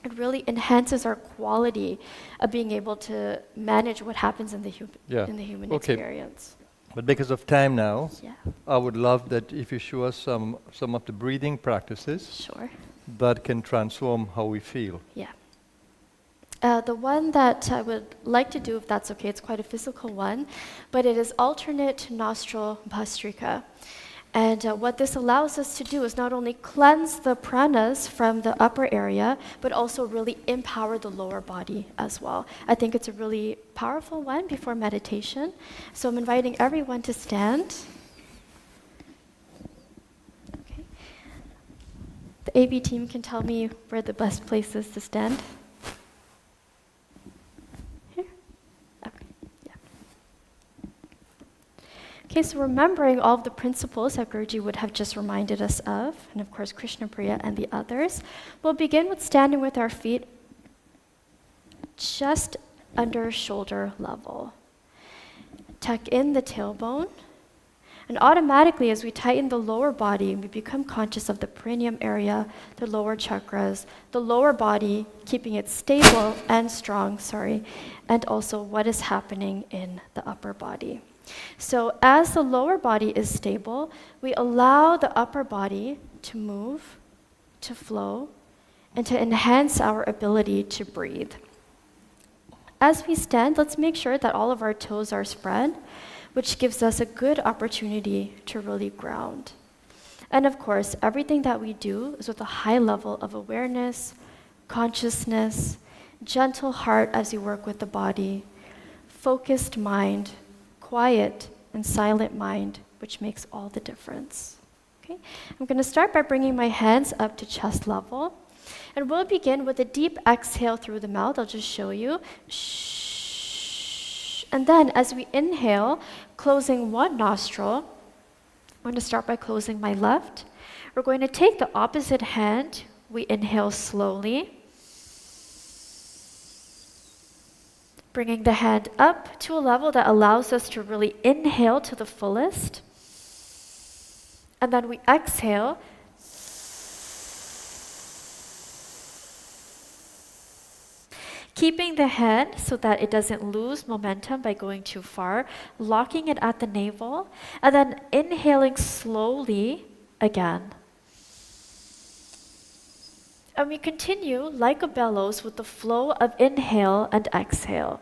it really enhances our quality of being able to manage what happens in the human experience. But because of time now, Yeah. I would love that if you show us some of the breathing practices Sure. that can transform how we feel. Yeah. The one that I would like to do, if that's okay, it's quite a physical one, but it is alternate nostril bhastrika. And what this allows us to do is not only cleanse the pranas from the upper area, but also really empower the lower body as well. I think it's a really powerful one before meditation. So I'm inviting everyone to stand. Okay. The AB team can tell me where the best place is to stand. Okay, so remembering all of the principles that Guruji would have just reminded us of, and of course Krishna Priya and the others, we'll begin with standing with our feet just under shoulder level. Tuck in the tailbone, and automatically as we tighten the lower body, we become conscious of the perineum area, the lower chakras, the lower body, keeping it stable and strong, and also what is happening in the upper body. So as the lower body is stable, we allow the upper body to move, to flow, and to enhance our ability to breathe. As we stand, let's make sure that all of our toes are spread, which gives us a good opportunity to really ground. And of course, everything that we do is with a high level of awareness, consciousness, gentle heart as you work with the body, focused mind, quiet and silent mind, which makes all the difference. Okay? I'm going to start by bringing my hands up to chest level. And we'll begin with a deep exhale through the mouth. I'll just show you. Shh. And then as we inhale, closing one nostril, I'm going to start by closing my left. We're going to take the opposite hand. We inhale slowly. Bringing the hand up to a level that allows us to really inhale to the fullest. And then we exhale. Keeping the hand so that it doesn't lose momentum by going too far, locking it at the navel, and then inhaling slowly again. And we continue like a bellows with the flow of inhale and exhale.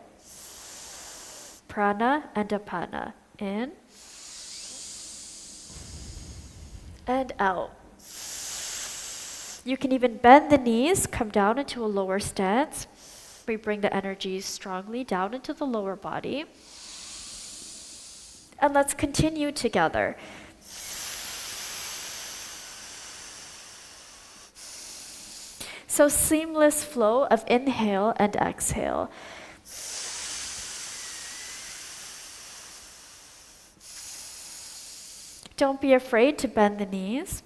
Prana and apana. In and out. You can even bend the knees, come down into a lower stance. We bring the energy strongly down into the lower body. And let's continue together. So seamless flow of inhale and exhale. Don't be afraid to bend the knees.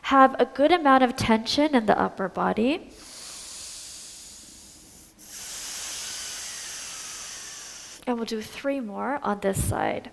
Have a good amount of tension in the upper body. And we'll do 3 more on this side.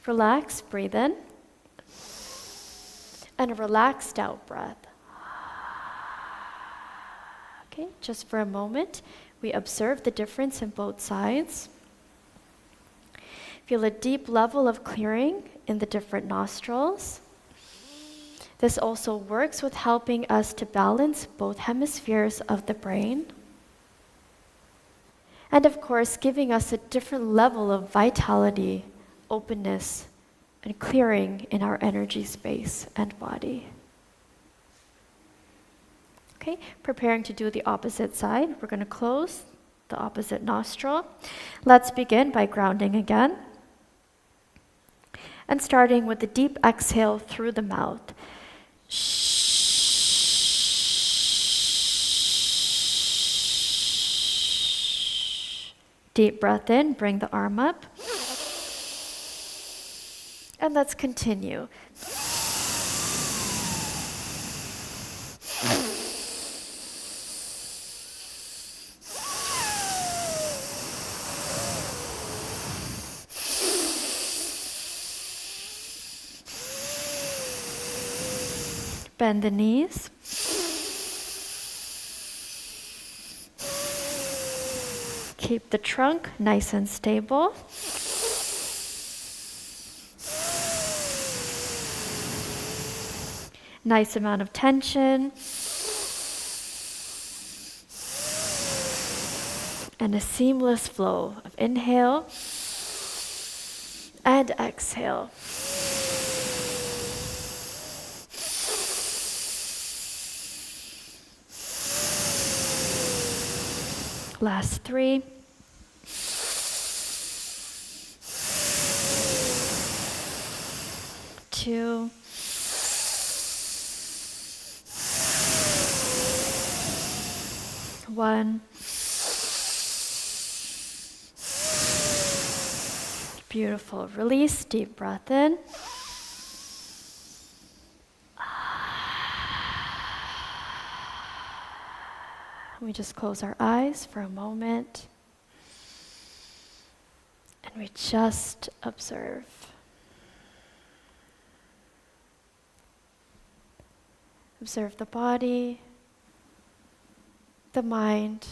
Relax, breathe in. And a relaxed out breath. Okay, just for a moment, we observe the difference in both sides. Feel a deep level of clearing in the different nostrils. This also works with helping us to balance both hemispheres of the brain. And of course, giving us a different level of vitality, openness, and clearing in our energy space and body. Okay, preparing to do the opposite side. We're going to close the opposite nostril. Let's begin by grounding again. And starting with the deep exhale through the mouth. Deep breath in, bring the arm up. And let's continue. Bend the knees. Keep the trunk nice and stable. Nice amount of tension. And a seamless flow of inhale and exhale. Last 3. 2. 1. Beautiful. Release, deep breath in. We just close our eyes for a moment. And we just observe. Observe the body, the mind,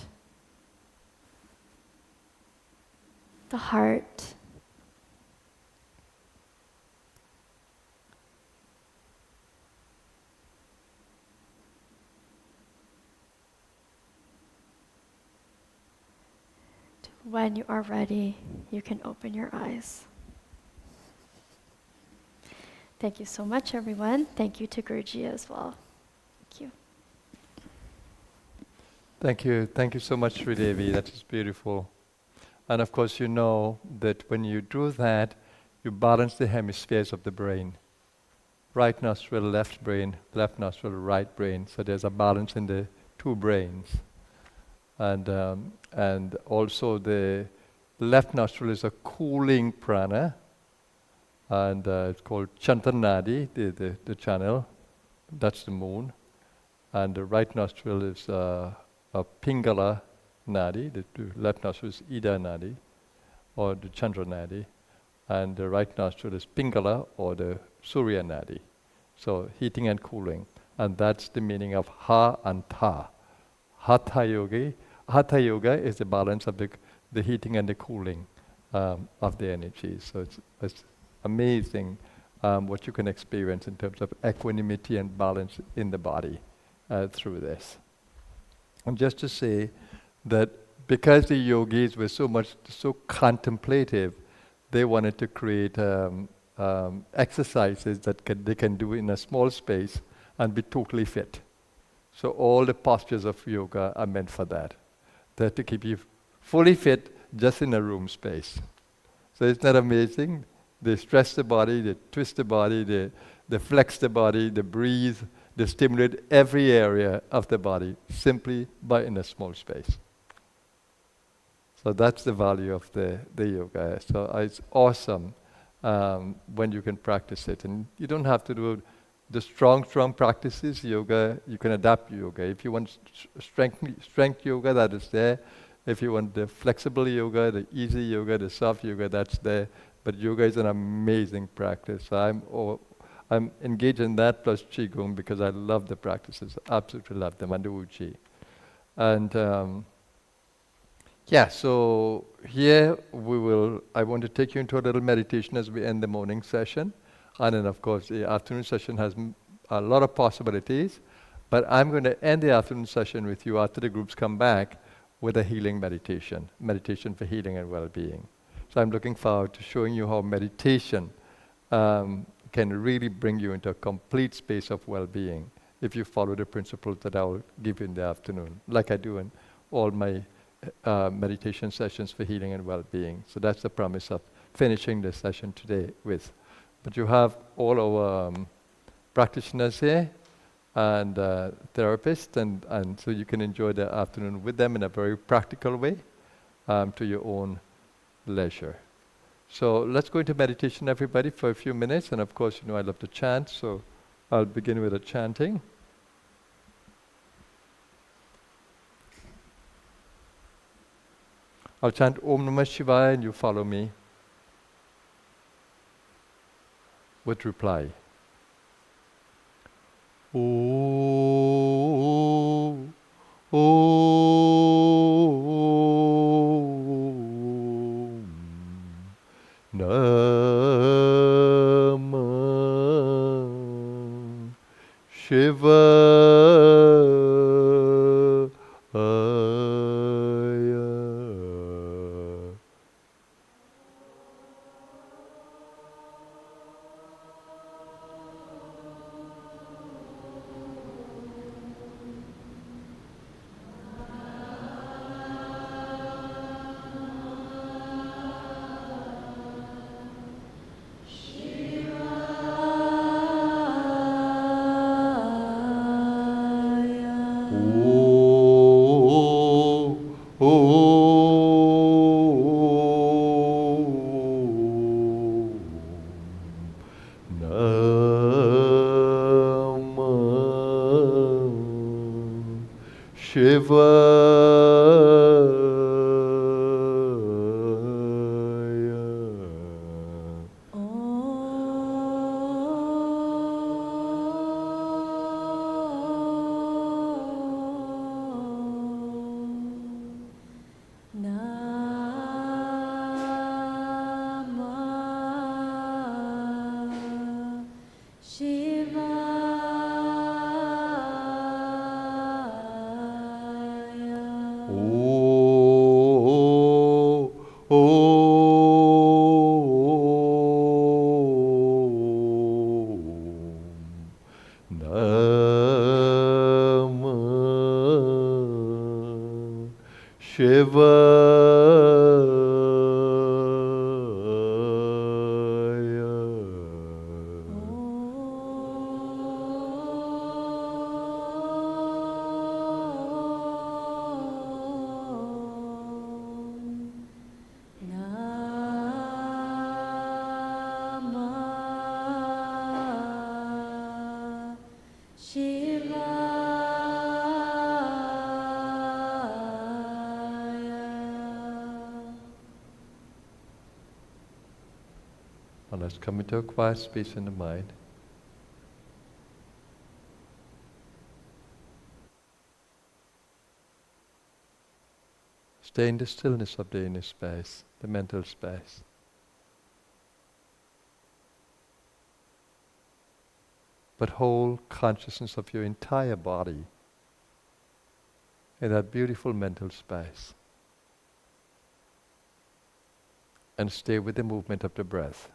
the heart, when you are ready, you can open your eyes. Thank you so much, everyone. Thank you to Guruji as well. Thank you. Thank you. Thank you so much, Sri Devi. That is beautiful. And of course, you know that when you do that, you balance the hemispheres of the brain. Right nostril, left brain, left nostril, right brain. So there's a balance in the 2 brains. And also the left nostril is a cooling prana, and it's called Chantanadi, the channel. That's the moon. And the right nostril is a Pingala Nadi. The left nostril is Ida Nadi, or the Chandra Nadi. And the right nostril is Pingala, or the Surya Nadi. So heating and cooling. And that's the meaning of Ha and Ta. Hatha Yoga. Hatha Yoga is the balance of the heating and the cooling of the energy. So it's amazing what you can experience in terms of equanimity and balance in the body through this. And just to say that because the yogis were so contemplative, they wanted to create exercises that they can do in a small space and be totally fit. So all the postures of yoga are meant for that. They're to keep you fully fit just in a room space. So isn't that amazing? They stretch the body, they twist the body, they flex the body, they breathe, they stimulate every area of the body simply by in a small space. So that's the value of the yoga. So it's awesome when you can practice it. And you don't have to do the strong practices. Yoga, you can adapt yoga. If you want strength yoga, that is there. If you want the flexible yoga, the easy yoga, the soft yoga, that's there. But yoga is an amazing practice. So I'm engaged in that plus Qigong because I love the practices. Absolutely love them under Uchi. And so here I want to take you into a little meditation as we end the morning session. And then of course the afternoon session has a lot of possibilities. But I'm going to end the afternoon session with you after the groups come back with a healing meditation for healing and well-being. So I'm looking forward to showing you how meditation can really bring you into a complete space of well-being if you follow the principles that I'll give you in the afternoon, like I do in all my meditation sessions for healing and well-being. So that's the promise of finishing the session today with. But you have all our practitioners here and therapists, and so you can enjoy the afternoon with them in a very practical way to your own leisure. So let's go into meditation, everybody, for a few minutes. And of course, I love to chant, so I'll begin with a chanting. I'll chant Om Namah Shivaya and you follow me with reply. Om, Om Namah Shivaya. Well, let's come into a quiet space in the mind. Stay in the stillness of the inner space, the mental space. But hold consciousness of your entire body in that beautiful mental space. and stay with the movement of the breath.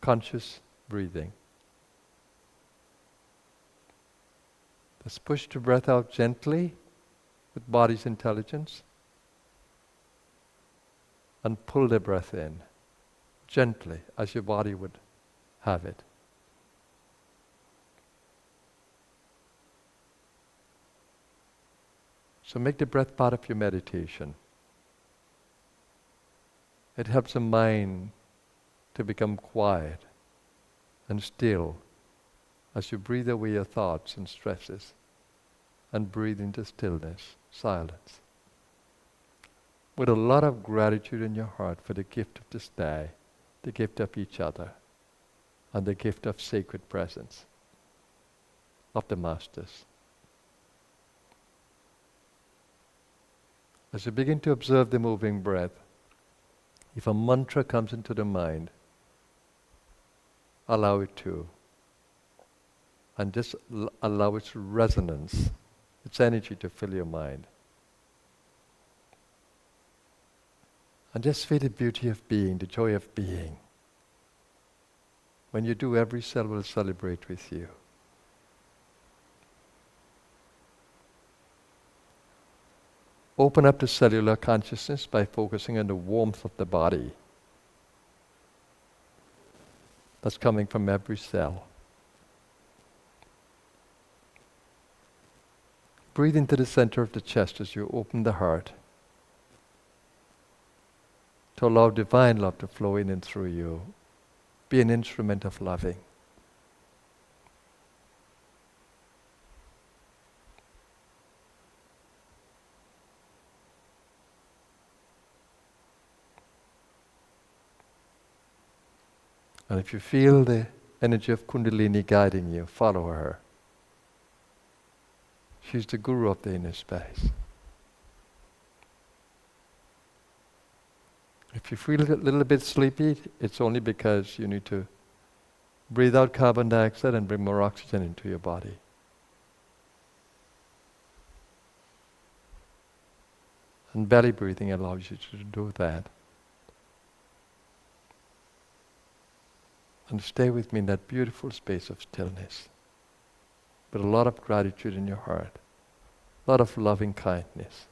Conscious breathing. Let's push the breath out gently with body's intelligence and pull the breath in gently as your body would have it. So make the breath part of your meditation. It helps the mind to become quiet and still as you breathe away your thoughts and stresses and breathe into stillness, silence. With a lot of gratitude in your heart for the gift of this day, the gift of each other, and the gift of sacred presence of the Masters. As you begin to observe the moving breath, if a mantra comes into the mind, allow it to. And just allow its resonance, its energy to fill your mind. And just feel the beauty of being, the joy of being. When you do, every cell will celebrate with you. Open up the cellular consciousness by focusing on the warmth of the body that's coming from every cell. Breathe into the center of the chest as you open the heart to allow divine love to flow in and through you. Be an instrument of loving. And if you feel the energy of Kundalini guiding you, follow her. She's the guru of the inner space. If you feel a little bit sleepy, it's only because you need to breathe out carbon dioxide and bring more oxygen into your body. And belly breathing allows you to do that. And stay with me in that beautiful space of stillness, with a lot of gratitude in your heart, a lot of loving kindness.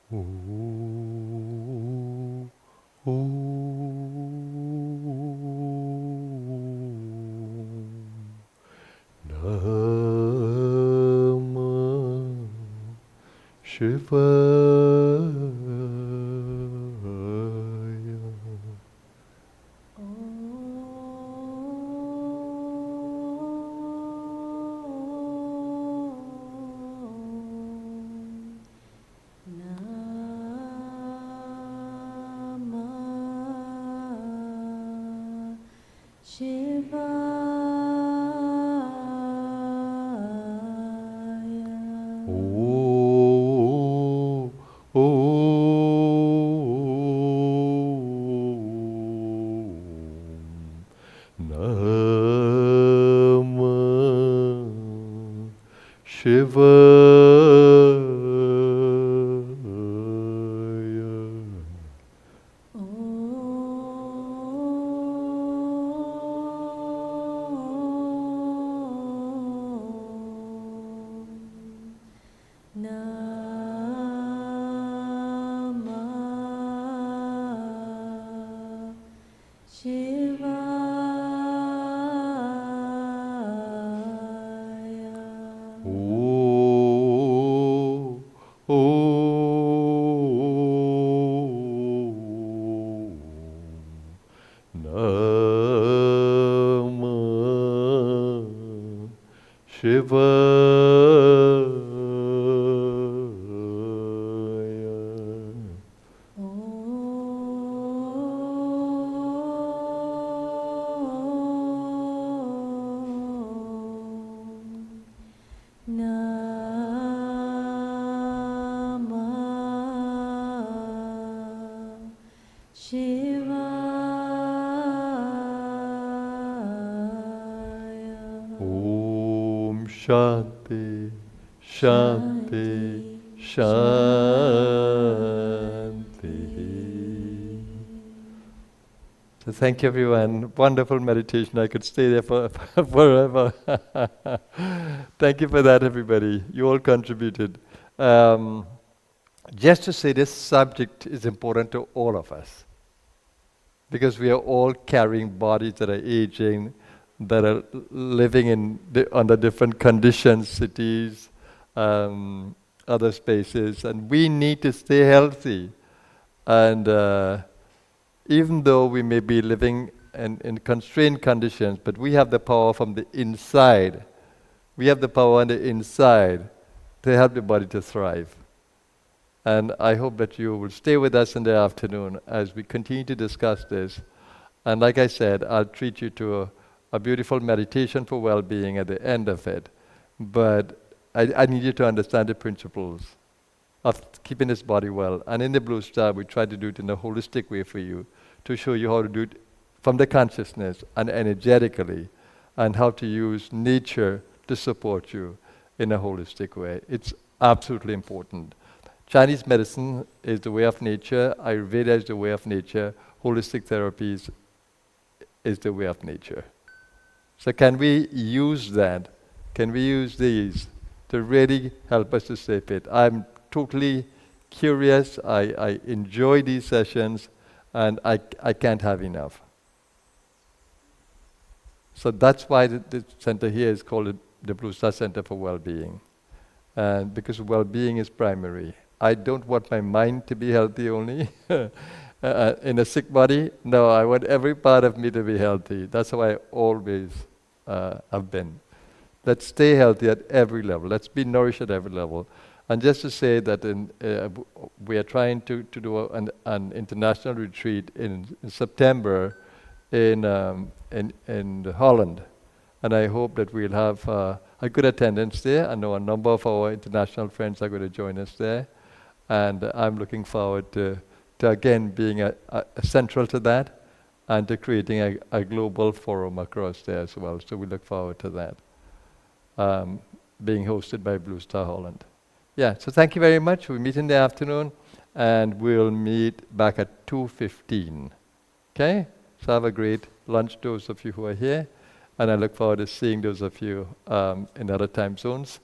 Om. Om. Namah Shivaya. Om. Om. Namah Shivaya. Om. Om. Namah Shivaya. Om Shanti, Shanti, Shanti. So thank you everyone. Wonderful meditation. I could stay there for forever. Thank you for that everybody. You all contributed. Just to say this subject is important to all of us. Because we are all carrying bodies that are aging, that are living in under different conditions, cities, other spaces, and we need to stay healthy. And even though we may be living in constrained conditions, but we have the power from the inside. We have the power on the inside to help the body to thrive. And I hope that you will stay with us in the afternoon as we continue to discuss this. And like I said, I'll treat you to a beautiful meditation for well-being at the end of it. But I need you to understand the principles of keeping this body well. And in the Blue Star, we try to do it in a holistic way for you, to show you how to do it from the consciousness and energetically, and how to use nature to support you in a holistic way. It's absolutely important. Chinese medicine is the way of nature, Ayurveda is the way of nature, holistic therapies is the way of nature. So can we use that? Can we use these to really help us to stay fit? I'm totally curious, I enjoy these sessions, and I can't have enough. So that's why the center here is called the Blue Star Center for Well-Being. And because well-being is primary. I don't want my mind to be healthy only in a sick body. No, I want every part of me to be healthy. That's how I always have been. Let's stay healthy at every level. Let's be nourished at every level. And just to say that we are trying to do an international retreat in September in Holland. And I hope that we'll have a good attendance there. I know a number of our international friends are going to join us there. And I'm looking forward to again being a central to that and to creating a global forum across there as well. So we look forward to that. Being hosted by Blue Star Holland. Yeah, so thank you very much. We meet in the afternoon and we'll meet back at 2:15. Okay? So have a great lunch, those of you who are here. And I look forward to seeing those of you in other time zones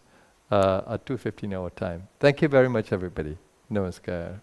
at 2:15 our time. Thank you very much, everybody. Namaskar.